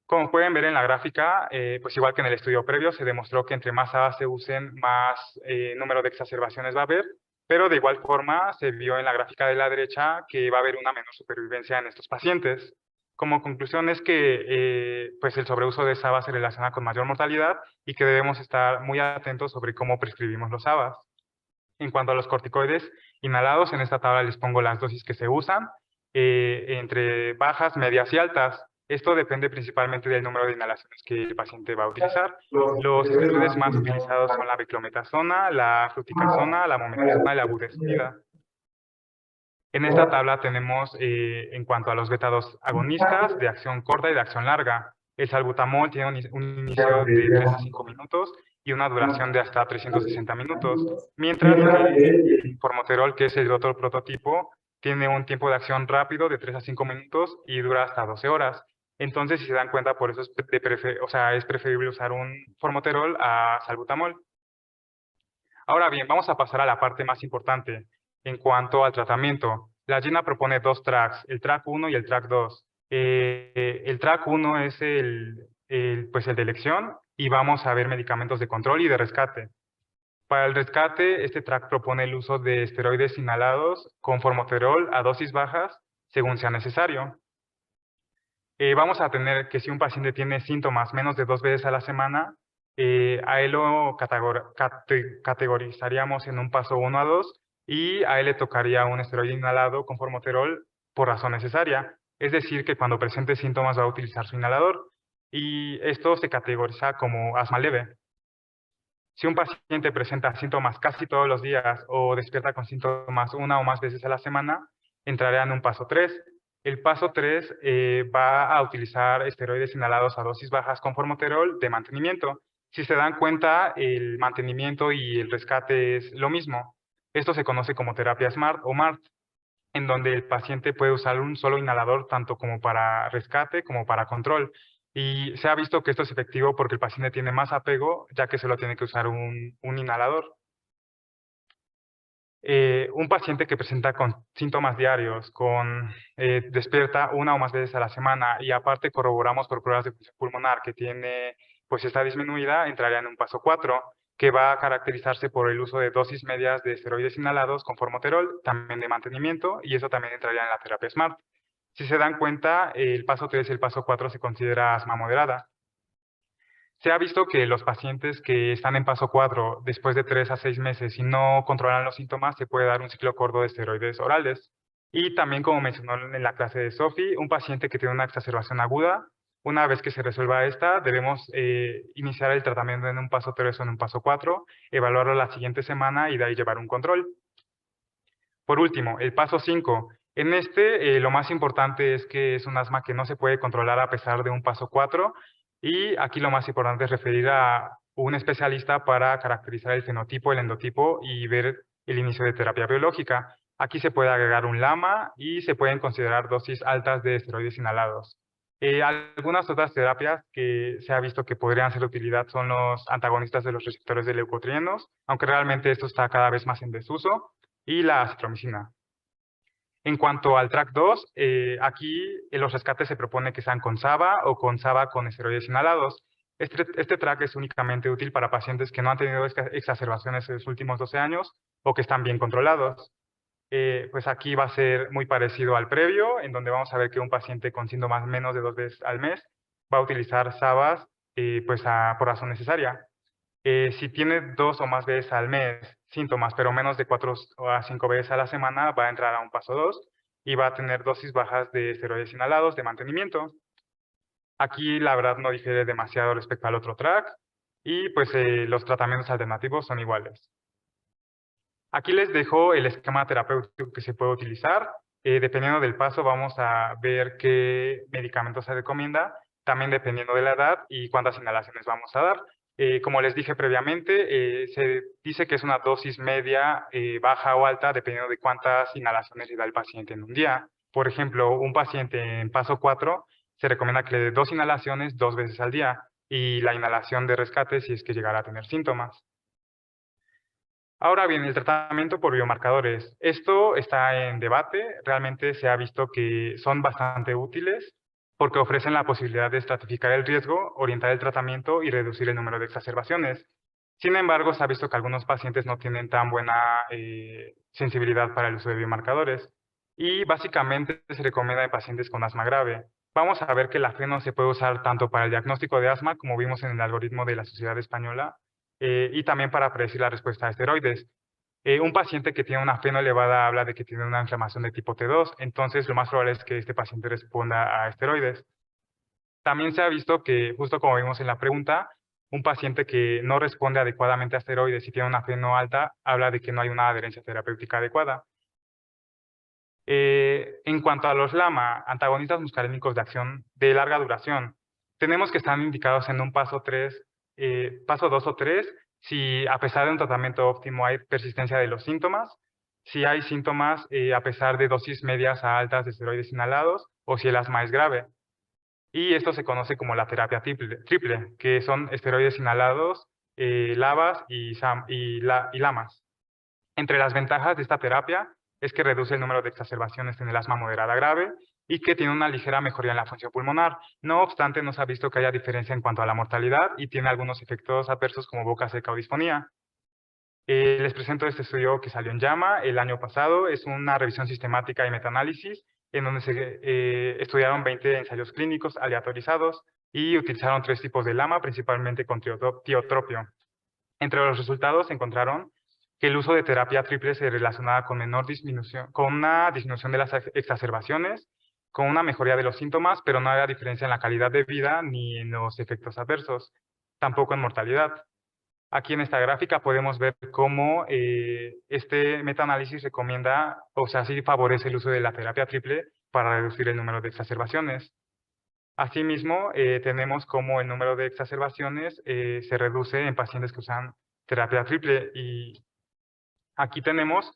Como pueden ver en la gráfica, pues igual que en el estudio previo, se demostró que entre más SABA se usen, más número de exacerbaciones va a haber, pero de igual forma se vio en la gráfica de la derecha que va a haber una menor supervivencia en estos pacientes. Como conclusión es que pues el sobreuso de SABA se relaciona con mayor mortalidad y que debemos estar muy atentos sobre cómo prescribimos los SABAs. En cuanto a los corticoides inhalados, en esta tabla les pongo las dosis que se usan, entre bajas, medias y altas. Esto depende principalmente del número de inhalaciones que el paciente va a utilizar. Los esteroides más utilizados son la beclometasona, la fluticasona, la mometasona y la budesonida. En esta tabla tenemos, en cuanto a los beta-2 agonistas, de acción corta y de acción larga. El salbutamol tiene un inicio de 3 a 5 minutos y una duración de hasta 360 minutos, mientras que el formoterol, que es el otro prototipo, tiene un tiempo de acción rápido de 3 a 5 minutos y dura hasta 12 horas. Entonces, si se dan cuenta, por eso es preferible usar un formoterol a salbutamol. Ahora bien, vamos a pasar a la parte más importante. En cuanto al tratamiento, la GINA propone 2 tracks, el track 1 y el track 2. El track 1 es pues el de elección y vamos a ver medicamentos de control y de rescate. Para el rescate, este track propone el uso de esteroides inhalados con formoterol a dosis bajas según sea necesario. Vamos a tener que si un paciente tiene síntomas menos de 2 veces a la semana, a él lo categorizaríamos en un paso 1 a 2 y a él le tocaría un esteroide inhalado con formoterol por razón necesaria. Es decir, que cuando presente síntomas va a utilizar su inhalador y esto se categoriza como asma leve. Si un paciente presenta síntomas casi todos los días o despierta con síntomas una o más veces a la semana, entrará en un paso 3. El paso 3 va a utilizar esteroides inhalados a dosis bajas con formoterol de mantenimiento. Si se dan cuenta, el mantenimiento y el rescate es lo mismo. Esto se conoce como terapia SMART o MART, en donde el paciente puede usar un solo inhalador tanto como para rescate como para control. Y se ha visto que esto es efectivo porque el paciente tiene más apego, ya que solo tiene que usar un inhalador. Un paciente que presenta con síntomas diarios, despierta una o más veces a la semana y aparte corroboramos por pruebas de función pulmonar que tiene, pues está disminuida, entraría en un paso 4, que va a caracterizarse por el uso de dosis medias de esteroides inhalados con formoterol, también de mantenimiento, y eso también entraría en la terapia SMART. Si se dan cuenta, el paso 3 y el paso 4 se considera asma moderada. Se ha visto que los pacientes que están en paso 4 después de 3 a 6 meses y no controlan los síntomas, se puede dar un ciclo corto de esteroides orales. Y también, como mencionó en la clase de Sophie, un paciente que tiene una exacerbación aguda, una vez que se resuelva esta, debemos iniciar el tratamiento en un paso 3 o en un paso 4, evaluarlo la siguiente semana y de ahí llevar un control. Por último, el paso 5. En este, lo más importante es que es un asma que no se puede controlar a pesar de un paso 4. Y aquí lo más importante es referir a un especialista para caracterizar el fenotipo, el endotipo y ver el inicio de terapia biológica. Aquí se puede agregar un LAMA y se pueden considerar dosis altas de esteroides inhalados. Algunas otras terapias que se ha visto que podrían ser de utilidad son los antagonistas de los receptores de leucotrienos, aunque realmente esto está cada vez más en desuso, y la acitromicina. En cuanto al track 2, aquí en los rescates se propone que sean con SABA o con SABA con esteroides inhalados. Este track es únicamente útil para pacientes que no han tenido exacerbaciones en los últimos 12 años o que están bien controlados. Pues aquí va a ser muy parecido al previo, en donde vamos a ver que un paciente con síntomas menos de 2 veces al mes va a utilizar SABAs por razón necesaria. Si tiene 2 o más veces al mes síntomas, pero menos de 4 a 5 veces a la semana, va a entrar a un paso 2 y va a tener dosis bajas de esteroides inhalados de mantenimiento. Aquí la verdad no difiere demasiado respecto al otro track y pues los tratamientos alternativos son iguales. Aquí les dejo el esquema terapéutico que se puede utilizar. Dependiendo del paso vamos a ver qué medicamento se recomienda, también dependiendo de la edad y cuántas inhalaciones vamos a dar. Como les dije previamente, se dice que es una dosis media, baja o alta, dependiendo de cuántas inhalaciones le da el paciente en un día. Por ejemplo, un paciente en paso 4 se recomienda que le dé 2 inhalaciones 2 veces al día y la inhalación de rescate si es que llegara a tener síntomas. Ahora bien, el tratamiento por biomarcadores. Esto está en debate. Realmente se ha visto que son bastante útiles porque ofrecen la posibilidad de estratificar el riesgo, orientar el tratamiento y reducir el número de exacerbaciones. Sin embargo, se ha visto que algunos pacientes no tienen tan buena sensibilidad para el uso de biomarcadores y básicamente se recomienda en pacientes con asma grave. Vamos a ver que la FeNO se puede usar tanto para el diagnóstico de asma, como vimos en el algoritmo de la Sociedad Española, y también para predecir la respuesta a esteroides. Un paciente que tiene una FeNO elevada habla de que tiene una inflamación de tipo T2, entonces lo más probable es que este paciente responda a esteroides. También se ha visto que, justo como vimos en la pregunta, un paciente que no responde adecuadamente a esteroides y tiene una FeNO alta, habla de que no hay una adherencia terapéutica adecuada. En cuanto a los LAMA, antagonistas muscarínicos de acción de larga duración, tenemos que están indicados en un paso 3, paso 2 o 3, si a pesar de un tratamiento óptimo hay persistencia de los síntomas, si hay síntomas a pesar de dosis medias a altas de esteroides inhalados o si el asma es grave. Y esto se conoce como la terapia triple, que son esteroides inhalados, LABAs y LAMAs. Entre las ventajas de esta terapia es que reduce el número de exacerbaciones en el asma moderada grave y que tiene una ligera mejoría en la función pulmonar. No obstante, no se ha visto que haya diferencia en cuanto a la mortalidad y tiene algunos efectos adversos como boca seca o disfonía. Les presento este estudio que salió en JAMA el año pasado. Es una revisión sistemática y metaanálisis en donde se estudiaron 20 ensayos clínicos aleatorizados y utilizaron 3 tipos de lama, principalmente con tiotropio. Entre los resultados se encontraron que el uso de terapia triple se relacionaba con una disminución de las exacerbaciones, con una mejoría de los síntomas, pero no había diferencia en la calidad de vida ni en los efectos adversos, tampoco en mortalidad. Aquí en esta gráfica podemos ver cómo este metaanálisis recomienda, o sea, sí favorece el uso de la terapia triple para reducir el número de exacerbaciones. Asimismo, tenemos cómo el número de exacerbaciones se reduce en pacientes que usan terapia triple. Y aquí tenemos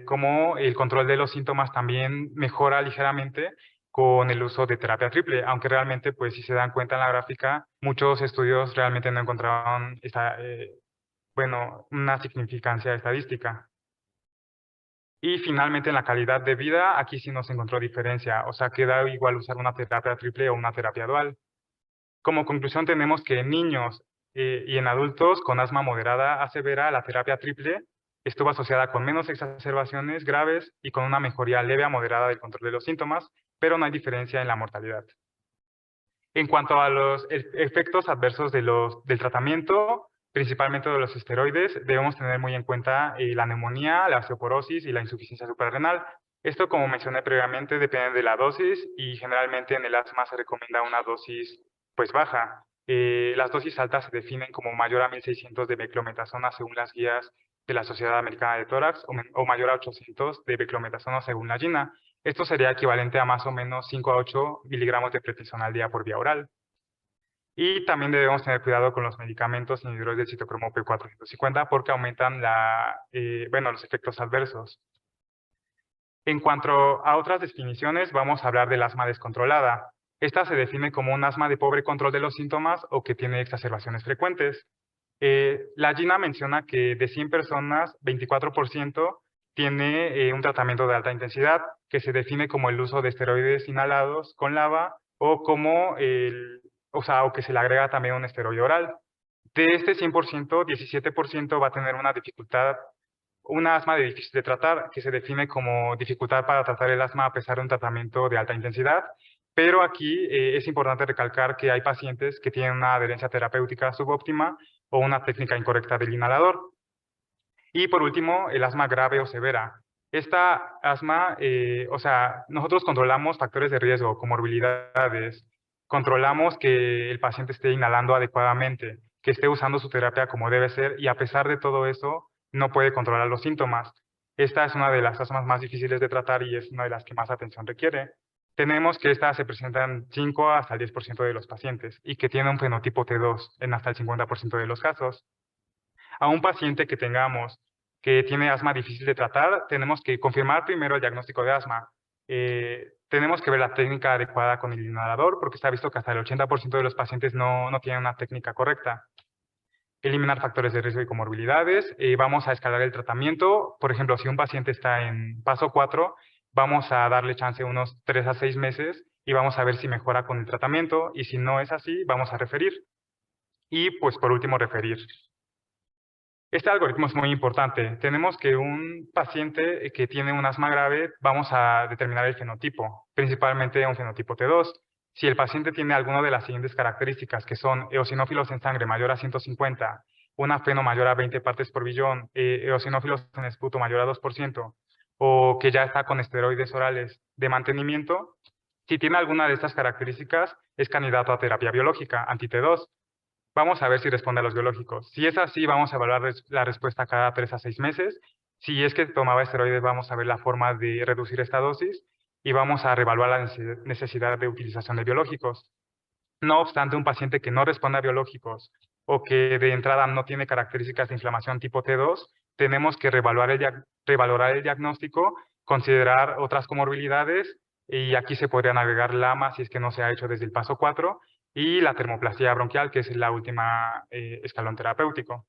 cómo el control de los síntomas también mejora ligeramente con el uso de terapia triple, aunque realmente, pues si se dan cuenta en la gráfica, muchos estudios realmente no encontraron una significancia estadística. Y finalmente en la calidad de vida, aquí sí no se encontró diferencia, o sea, queda igual usar una terapia triple o una terapia dual. Como conclusión tenemos que en niños y en adultos con asma moderada a severa, la terapia triple estuvo asociada con menos exacerbaciones graves y con una mejoría leve a moderada del control de los síntomas, pero no hay diferencia en la mortalidad. En cuanto a los efectos adversos del tratamiento, principalmente de los esteroides, debemos tener muy en cuenta la neumonía, la osteoporosis y la insuficiencia suprarrenal. Esto, como mencioné previamente, depende de la dosis y generalmente en el asma se recomienda una dosis pues baja. Las dosis altas se definen como mayor a 1600 de beclometasona según las guías de la Sociedad Americana de Tórax o mayor a 800 de beclometasona según la GINA. Esto sería equivalente a más o menos 5 a 8 miligramos de prednisona al día por vía oral. Y también debemos tener cuidado con los medicamentos inhibidores del citocromo P450 porque aumentan los efectos adversos. En cuanto a otras definiciones, vamos a hablar del asma descontrolada. Esta se define como un asma de pobre control de los síntomas o que tiene exacerbaciones frecuentes. La GINA menciona que de 100 personas, 24% tiene un tratamiento de alta intensidad, que se define como el uso de esteroides inhalados con LABA o o que se le agrega también un esteroide oral. De este 100%, 17% va a tener una asma difícil de tratar, que se define como dificultad para tratar el asma a pesar de un tratamiento de alta intensidad. Pero aquí es importante recalcar que hay pacientes que tienen una adherencia terapéutica subóptima o una técnica incorrecta del inhalador. Y por último, el asma grave o severa. Esta asma, nosotros controlamos factores de riesgo, comorbilidades, controlamos que el paciente esté inhalando adecuadamente, que esté usando su terapia como debe ser, y a pesar de todo eso, no puede controlar los síntomas. Esta es una de las asmas más difíciles de tratar y es una de las que más atención requiere. Tenemos que esta se presenta en 5 hasta el 10% de los pacientes y que tiene un fenotipo T2 en hasta el 50% de los casos. A un paciente que tengamos que tiene asma difícil de tratar, tenemos que confirmar primero el diagnóstico de asma. Tenemos que ver la técnica adecuada con el inhalador, porque está visto que hasta el 80% de los pacientes no tienen una técnica correcta. Eliminar factores de riesgo y comorbilidades. Vamos a escalar el tratamiento. Por ejemplo, si un paciente está en paso 4, vamos a darle chance unos 3 a 6 meses y vamos a ver si mejora con el tratamiento. Y si no es así, vamos a referir. Y pues por último, referir. Este algoritmo es muy importante. Tenemos que un paciente que tiene un asma grave, vamos a determinar el fenotipo, principalmente un fenotipo T2. Si el paciente tiene alguna de las siguientes características, que son eosinófilos en sangre mayor a 150, una FeNO mayor a 20 partes por billón, eosinófilos en esputo mayor a 2%, o que ya está con esteroides orales de mantenimiento, si tiene alguna de estas características, es candidato a terapia biológica, anti-T2. Vamos a ver si responde a los biológicos. Si es así, vamos a evaluar la respuesta cada 3 a 6 meses. Si es que tomaba esteroides, vamos a ver la forma de reducir esta dosis y vamos a reevaluar la necesidad de utilización de biológicos. No obstante, un paciente que no responde a biológicos o que de entrada no tiene características de inflamación tipo T2, tenemos que revalorar el diagnóstico, considerar otras comorbilidades y aquí se podrían agregar LAMA si es que no se ha hecho desde el paso 4 y la termoplasia bronquial, que es la última escalón terapéutico.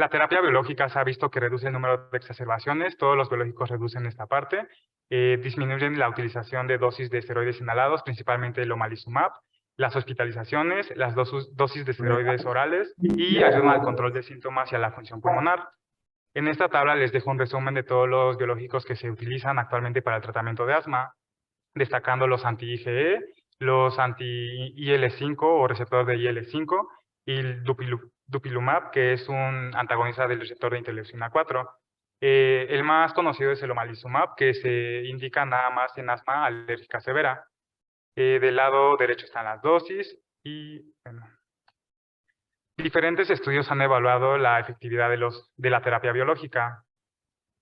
La terapia biológica se ha visto que reduce el número de exacerbaciones, todos los biológicos reducen esta parte, disminuyen la utilización de dosis de esteroides inhalados, principalmente el omalizumab, las hospitalizaciones, las dosis de esteroides orales y ayudan al control de síntomas y a la función pulmonar. En esta tabla les dejo un resumen de todos los biológicos que se utilizan actualmente para el tratamiento de asma, destacando los anti-IgE, los anti-IL-5 o receptor de IL-5 y el dupilumab, que es un antagonista del receptor de interleucina 4. El más conocido es el omalizumab, que se indica nada más en asma alérgica severa. Del lado derecho están las dosis y bueno, diferentes estudios han evaluado la efectividad de la terapia biológica.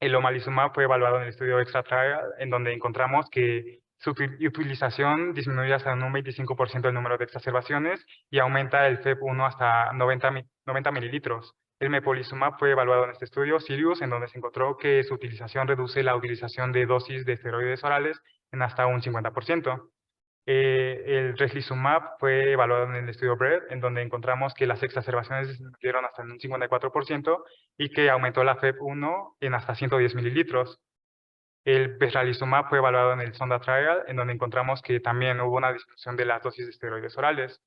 El omalizumab fue evaluado en el estudio Extra Trial, en donde encontramos que su utilización disminuye hasta un 25% el número de exacerbaciones y aumenta el FEV1 hasta 90 mililitros. El mepolizumab fue evaluado en este estudio, Sirius, en donde se encontró que su utilización reduce la utilización de dosis de esteroides orales en hasta un 50%. El Reslizumab fue evaluado en el estudio BRED, en donde encontramos que las exacerbaciones disminuyeron hasta en un 54% y que aumentó la FEV1 en hasta 110 mililitros. El Bezralizumab fue evaluado en el Sonda Trial, en donde encontramos que también hubo una disminución de las dosis de esteroides orales.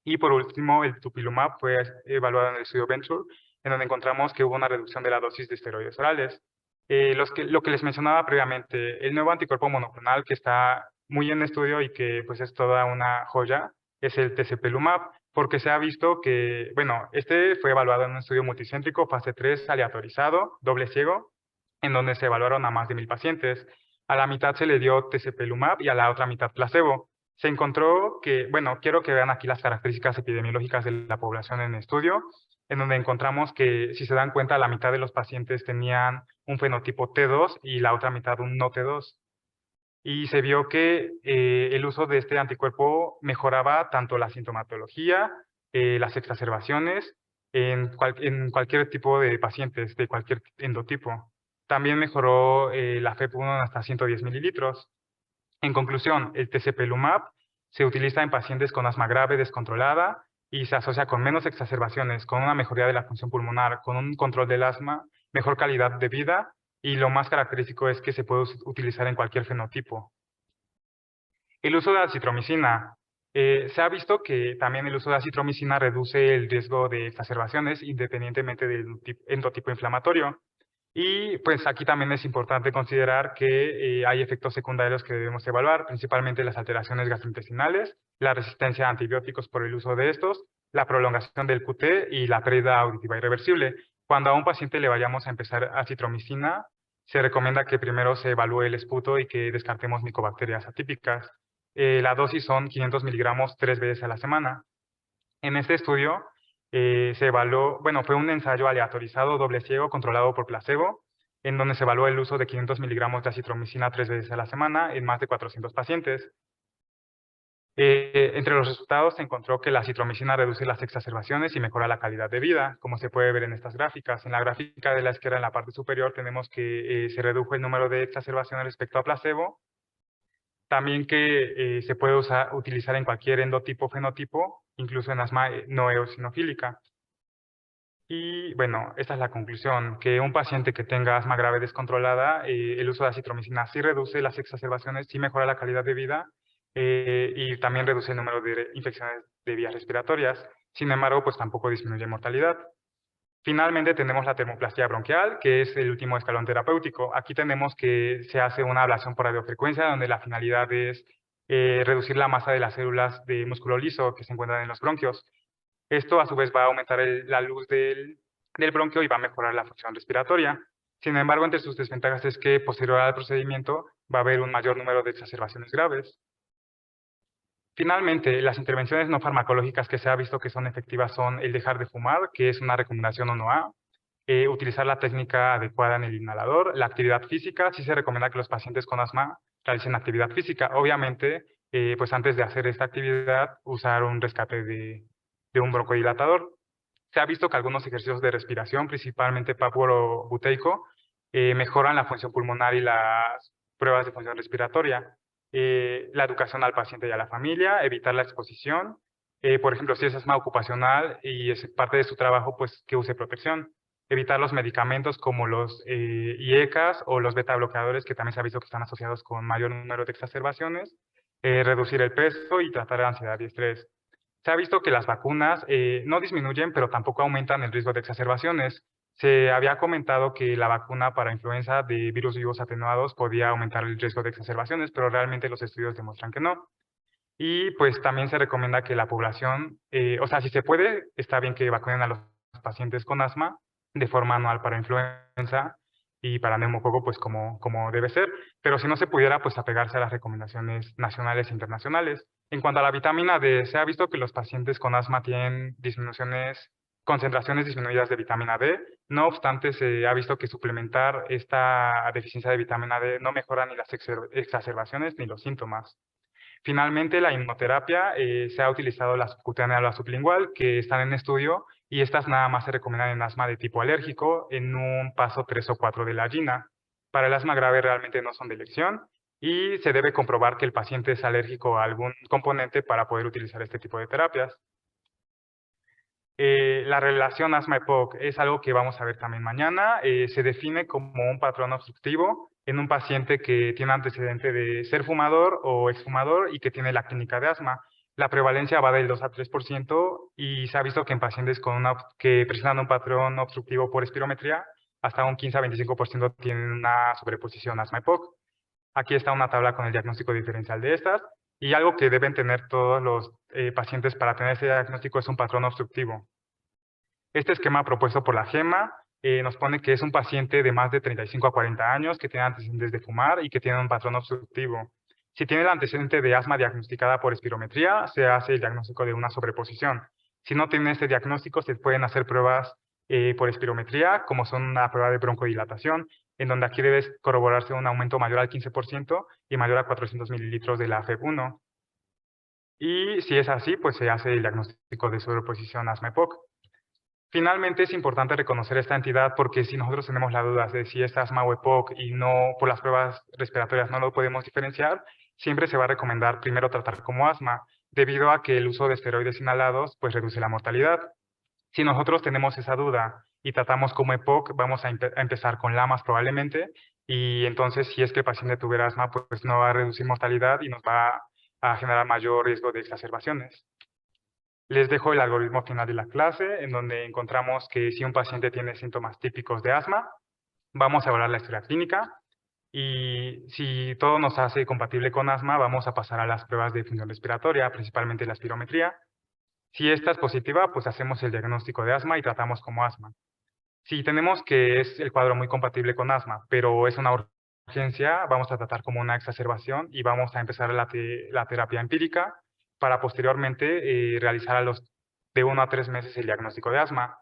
Y por último, el Tupilumab fue evaluado en el estudio Venture, en donde encontramos que hubo una reducción de la dosis de esteroides orales. Lo que les mencionaba previamente, el nuevo anticuerpo monoclonal que está muy en estudio y que pues es toda una joya, es el tezepelumab, porque se ha visto que, bueno, este fue evaluado en un estudio multicéntrico, fase 3, aleatorizado, doble ciego, en donde se evaluaron a más de 1000 pacientes. A la mitad se le dio tezepelumab y a la otra mitad placebo. Se encontró que, bueno, quiero que vean aquí las características epidemiológicas de la población en estudio, en donde encontramos que, si se dan cuenta, la mitad de los pacientes tenían un fenotipo T2 y la otra mitad un no T2. Y se vio que el uso de este anticuerpo mejoraba tanto la sintomatología, las exacerbaciones, en cualquier tipo de pacientes, de cualquier endotipo. También mejoró la FEV1 hasta 110 mililitros. En conclusión, el tezepelumab se utiliza en pacientes con asma grave descontrolada y se asocia con menos exacerbaciones, con una mejoría de la función pulmonar, con un control del asma, mejor calidad de vida y lo más característico es que se puede utilizar en cualquier fenotipo. El uso de la acitromicina. Se ha visto que también el uso de acitromicina reduce el riesgo de exacerbaciones independientemente del endotipo inflamatorio. Y pues aquí también es importante considerar que hay efectos secundarios que debemos evaluar, principalmente las alteraciones gastrointestinales, la resistencia a antibióticos por el uso de estos, la prolongación del QT y la pérdida auditiva irreversible. Cuando a un paciente le vayamos a empezar acitromicina, se recomienda que primero se evalúe el esputo y que descartemos micobacterias atípicas. La dosis son 500 miligramos 3 veces a la semana. En este estudio se evaluó, bueno, fue un ensayo aleatorizado, doble ciego, controlado por placebo, en donde se evaluó el uso de 500 miligramos de acitromicina 3 veces a la semana en más de 400 pacientes. Entre los resultados se encontró que la acitromicina reduce las exacerbaciones y mejora la calidad de vida, como se puede ver en estas gráficas. En la gráfica de la izquierda, en la parte superior, tenemos que se redujo el número de exacerbaciones respecto a placebo. También que se puede utilizar en cualquier endotipo o fenotipo, incluso en asma no eosinofílica. Y bueno, esta es la conclusión, que un paciente que tenga asma grave descontrolada, el uso de acitromicina sí reduce las exacerbaciones, sí mejora la calidad de vida y también reduce el número de infecciones de vías respiratorias. Sin embargo, pues tampoco disminuye mortalidad. Finalmente tenemos la termoplastia bronquial, que es el último escalón terapéutico. Aquí tenemos que se hace una ablación por radiofrecuencia, donde la finalidad es reducir la masa de las células de músculo liso que se encuentran en los bronquios. Esto a su vez va a aumentar la luz del bronquio y va a mejorar la función respiratoria. Sin embargo, entre sus desventajas es que posterior al procedimiento va a haber un mayor número de exacerbaciones graves. Finalmente, las intervenciones no farmacológicas que se ha visto que son efectivas son el dejar de fumar, que es una recomendación 1A, utilizar la técnica adecuada en el inhalador, la actividad física, sí se recomienda que los pacientes con asma realicen actividad física. Obviamente, pues antes de hacer esta actividad, usar un rescate de un broncodilatador. Se ha visto que algunos ejercicios de respiración, principalmente pavoro-buteico, mejoran la función pulmonar y las pruebas de función respiratoria. La educación al paciente y a la familia, evitar la exposición. Por ejemplo, si es asma ocupacional y es parte de su trabajo, pues que use protección. evitar los medicamentos como los IECAS o los beta bloqueadores, que también se ha visto que están asociados con mayor número de exacerbaciones, reducir el peso y tratar la ansiedad y estrés. Se ha visto que las vacunas no disminuyen, pero tampoco aumentan el riesgo de exacerbaciones. Se había comentado que la vacuna para influenza de virus vivos atenuados podía aumentar el riesgo de exacerbaciones, pero realmente los estudios demuestran que no. Y pues también se recomienda que la población, o sea, si se puede, está bien que vacunen a los pacientes con asma de forma anual para influenza y para neumococo, pues como debe ser, pero si no se pudiera, pues apegarse a las recomendaciones nacionales e internacionales. En cuanto a la vitamina D, se ha visto que los pacientes con asma tienen concentraciones disminuidas de vitamina D. No obstante, se ha visto que suplementar esta deficiencia de vitamina D no mejora ni las exacerbaciones ni los síntomas. Finalmente, la inmunoterapia, se ha utilizado la subcutánea o la sublingual, que están en estudio, y estas nada más se recomiendan en asma de tipo alérgico, en un paso 3 o 4 de la GINA. Para el asma grave realmente no son de elección, y se debe comprobar que el paciente es alérgico a algún componente para poder utilizar este tipo de terapias. La relación asma-EPOC es algo que vamos a ver también mañana. Se define como un patrón obstructivo en un paciente que tiene antecedente de ser fumador o exfumador y que tiene la clínica de asma. La prevalencia va del 2 a 3% y se ha visto que en pacientes que presentan un patrón obstructivo por espirometría, hasta un 15 a 25% tienen una sobreposición asma-EPOC. Aquí está una tabla con el diagnóstico diferencial de estas. Y algo que deben tener todos los pacientes para tener ese diagnóstico es un patrón obstructivo. Este esquema propuesto por la GEMA nos pone que es un paciente de más de 35 a 40 años que tiene antecedentes de fumar y que tiene un patrón obstructivo. Si tiene el antecedente de asma diagnosticada por espirometría, se hace el diagnóstico de una sobreposición. Si no tiene este diagnóstico, se pueden hacer pruebas por espirometría, como son una prueba de broncodilatación, en donde aquí debe corroborarse un aumento mayor al 15% y mayor a 400 mililitros de la FEV1. Y si es así, pues se hace el diagnóstico de sobreposición asma-EPOC. Finalmente, es importante reconocer esta entidad porque si nosotros tenemos la duda de si es asma o EPOC y no por las pruebas respiratorias no lo podemos diferenciar, siempre se va a recomendar primero tratar como asma, debido a que el uso de esteroides inhalados pues reduce la mortalidad. Si nosotros tenemos esa duda y tratamos como EPOC, vamos a empezar con LAMAS probablemente, y entonces si es que el paciente tuviera asma, pues no va a reducir mortalidad y nos va a generar mayor riesgo de exacerbaciones. Les dejo el algoritmo final de la clase, en donde encontramos que si un paciente tiene síntomas típicos de asma, vamos a evaluar la historia clínica, y si todo nos hace compatible con asma, vamos a pasar a las pruebas de función respiratoria, principalmente la espirometría. Si esta es positiva, pues hacemos el diagnóstico de asma y tratamos como asma. Si tenemos que es el cuadro muy compatible con asma, pero es una urgencia, vamos a tratar como una exacerbación y vamos a empezar la terapia empírica para posteriormente realizar de 1 a 3 meses el diagnóstico de asma.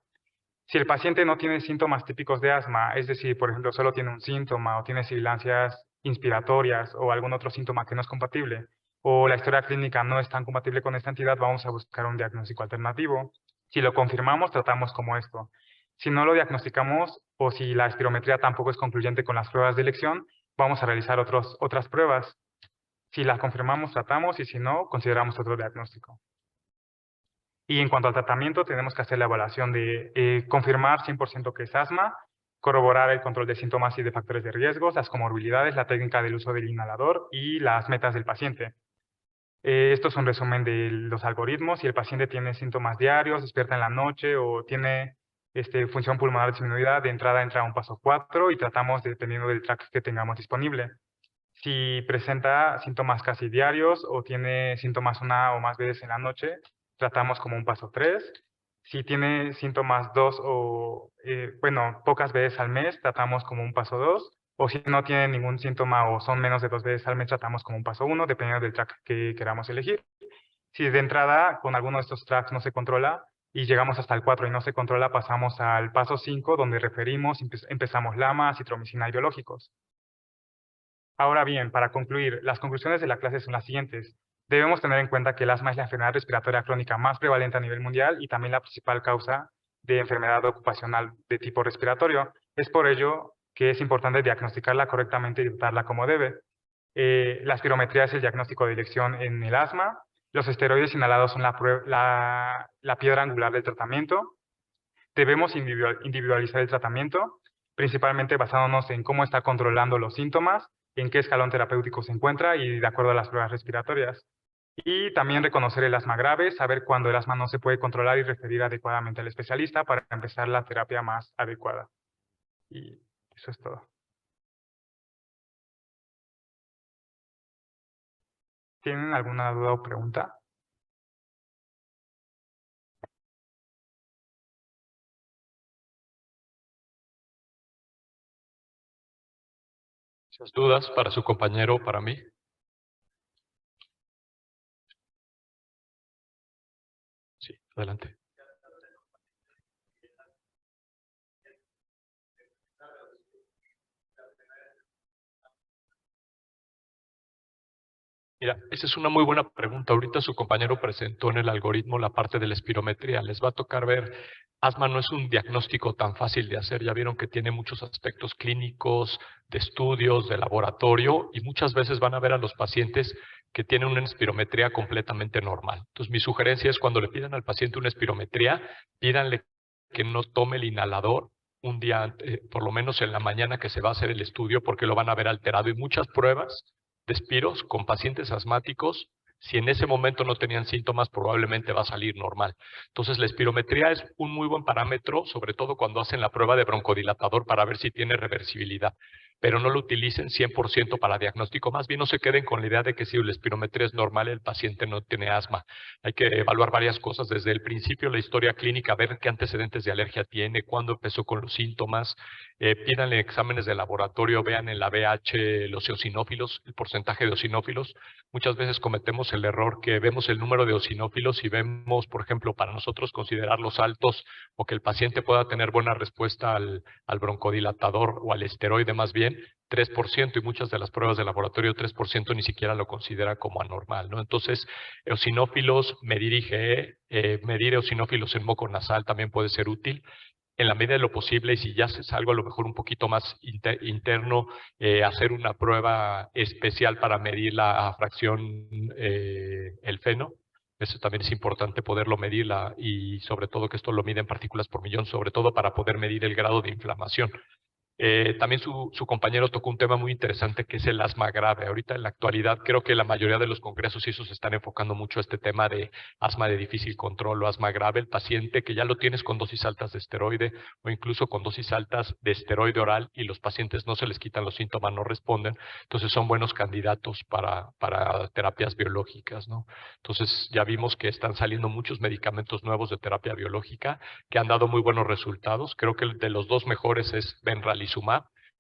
Si el paciente no tiene síntomas típicos de asma, es decir, por ejemplo, solo tiene un síntoma o tiene sibilancias inspiratorias o algún otro síntoma que no es compatible, o la historia clínica no es tan compatible con esta entidad, vamos a buscar un diagnóstico alternativo. Si lo confirmamos, tratamos como esto. Si no lo diagnosticamos o si la espirometría tampoco es concluyente con las pruebas de elección, vamos a realizar otras pruebas. Si las confirmamos, tratamos, y si no, consideramos otro diagnóstico. Y en cuanto al tratamiento, tenemos que hacer la evaluación de confirmar 100% que es asma, corroborar el control de síntomas y de factores de riesgo, las comorbilidades, la técnica del uso del inhalador y las metas del paciente. Esto es un resumen de los algoritmos. Si el paciente tiene síntomas diarios, despierta en la noche o tiene función pulmonar disminuida, de entrada entra a un paso 4 y tratamos dependiendo del track que tengamos disponible. Si presenta síntomas casi diarios o tiene síntomas una o más veces en la noche, tratamos como un paso 3. Si tiene síntomas pocas veces al mes, tratamos como un paso 2. O si no tiene ningún síntoma o son menos de 2 veces al mes, tratamos como un paso 1, dependiendo del track que queramos elegir. Si de entrada con alguno de estos tracks no se controla y llegamos hasta el 4 y no se controla, pasamos al paso 5, donde referimos, empezamos LAMA, citromicina y biológicos. Ahora bien, para concluir, las conclusiones de la clase son las siguientes. Debemos tener en cuenta que el asma es la enfermedad respiratoria crónica más prevalente a nivel mundial y también la principal causa de enfermedad ocupacional de tipo respiratorio. Es por ello que es importante diagnosticarla correctamente y tratarla como debe. La espirometría es el diagnóstico de elección en el asma. Los esteroides inhalados son la piedra angular del tratamiento. Debemos individualizar el tratamiento, principalmente basándonos en cómo está controlando los síntomas, en qué escalón terapéutico se encuentra y de acuerdo a las pruebas respiratorias. Y también reconocer el asma grave, saber cuándo el asma no se puede controlar y referir adecuadamente al especialista para empezar la terapia más adecuada. Y eso es todo. ¿Tienen alguna duda o pregunta? ¿Muchas dudas para su compañero o para mí? Sí, adelante. Mira, esa es una muy buena pregunta. Ahorita su compañero presentó en el algoritmo la parte de la espirometría. Les va a tocar ver, asma no es un diagnóstico tan fácil de hacer. Ya vieron que tiene muchos aspectos clínicos, de estudios, de laboratorio, y muchas veces van a ver a los pacientes que tienen una espirometría completamente normal. Entonces, mi sugerencia es cuando le pidan al paciente una espirometría, pídanle que no tome el inhalador un día, por lo menos en la mañana que se va a hacer el estudio, porque lo van a ver alterado. Y muchas pruebas de espiros con pacientes asmáticos, si en ese momento no tenían síntomas, probablemente va a salir normal. Entonces, la espirometría es un muy buen parámetro, sobre todo cuando hacen la prueba de broncodilatador para ver si tiene reversibilidad, pero no lo utilicen 100% para diagnóstico. Más bien no se queden con la idea de que si la espirometría es normal, el paciente no tiene asma. Hay que evaluar varias cosas desde el principio, la historia clínica, ver qué antecedentes de alergia tiene, cuándo empezó con los síntomas, pídanle exámenes de laboratorio, vean en la BH los eosinófilos, el porcentaje de eosinófilos. Muchas veces cometemos el error que vemos el número de eosinófilos y vemos, por ejemplo, para nosotros considerarlos altos o que el paciente pueda tener buena respuesta al broncodilatador o al esteroide más bien, 3%, y muchas de las pruebas de laboratorio 3% ni siquiera lo considera como anormal, ¿no? Entonces, eosinófilos, medir IgE, medir eosinófilos en moco nasal también puede ser útil en la medida de lo posible, y si ya es algo a lo mejor un poquito más interno, hacer una prueba especial para medir la fracción, el feno. Eso también es importante poderlo medir y sobre todo que esto lo mide en partículas por millón, sobre todo para poder medir el grado de inflamación. También su compañero tocó un tema muy interesante que es el asma grave. Ahorita en la actualidad creo que la mayoría de los congresos y eso se están enfocando mucho a este tema de asma de difícil control o asma grave. El paciente que ya lo tienes con dosis altas de esteroide o incluso con dosis altas de esteroide oral y los pacientes no se les quitan los síntomas, no responden. Entonces son buenos candidatos para terapias biológicas, ¿no? Entonces ya vimos que están saliendo muchos medicamentos nuevos de terapia biológica que han dado muy buenos resultados. Creo que el de los dos mejores es benralizumab,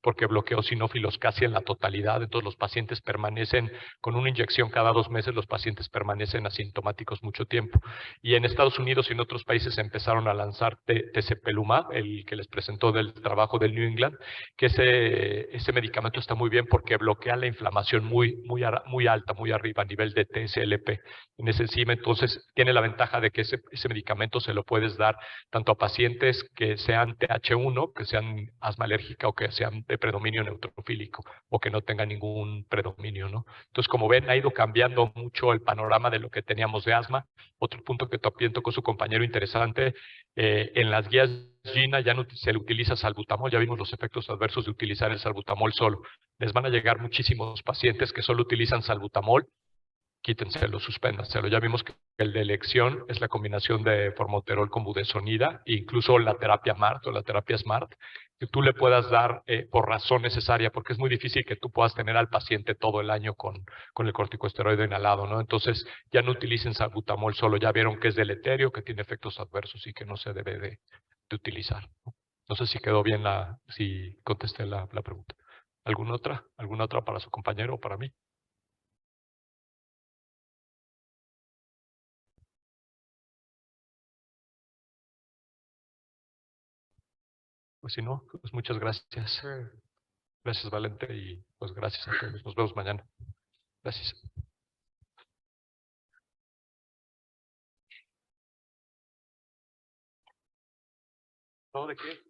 porque bloqueó eosinófilos casi en la totalidad. Entonces los pacientes permanecen con una inyección cada 2 meses, los pacientes permanecen asintomáticos mucho tiempo. Y en Estados Unidos y en otros países empezaron a lanzar tezepelumab, el que les presentó del trabajo del New England, que ese medicamento está muy bien porque bloquea la inflamación muy alta, muy arriba, a nivel de TSLP en esa enzima. Entonces tiene la ventaja de que ese medicamento se lo puedes dar tanto a pacientes que sean TH1, que sean asma alérgica o que sean de predominio neutrofílico o que no tengan ningún predominio, ¿no? Entonces, como ven, ha ido cambiando mucho el panorama de lo que teníamos de asma. Otro punto que también tocó su compañero interesante, en las guías GINA ya no se le utiliza salbutamol, ya vimos los efectos adversos de utilizar el salbutamol solo. Les van a llegar muchísimos pacientes que solo utilizan salbutamol, quítenselo, suspéndanselo. Ya vimos que el de elección es la combinación de formoterol con budesonida, e incluso la terapia MART o la terapia SMART, que tú le puedas dar por razón necesaria, porque es muy difícil que tú puedas tener al paciente todo el año con el corticosteroide inhalado, ¿no? Entonces, ya no utilicen salbutamol solo, ya vieron que es deleterio, que tiene efectos adversos y que no se debe de utilizar. No sé si quedó bien si contesté la pregunta. ¿Alguna otra? ¿Alguna otra para su compañero o para mí? Pues si no, pues muchas gracias. Gracias, Valente, y pues gracias a todos. Nos vemos mañana. Gracias. ¿No? ¿De qué?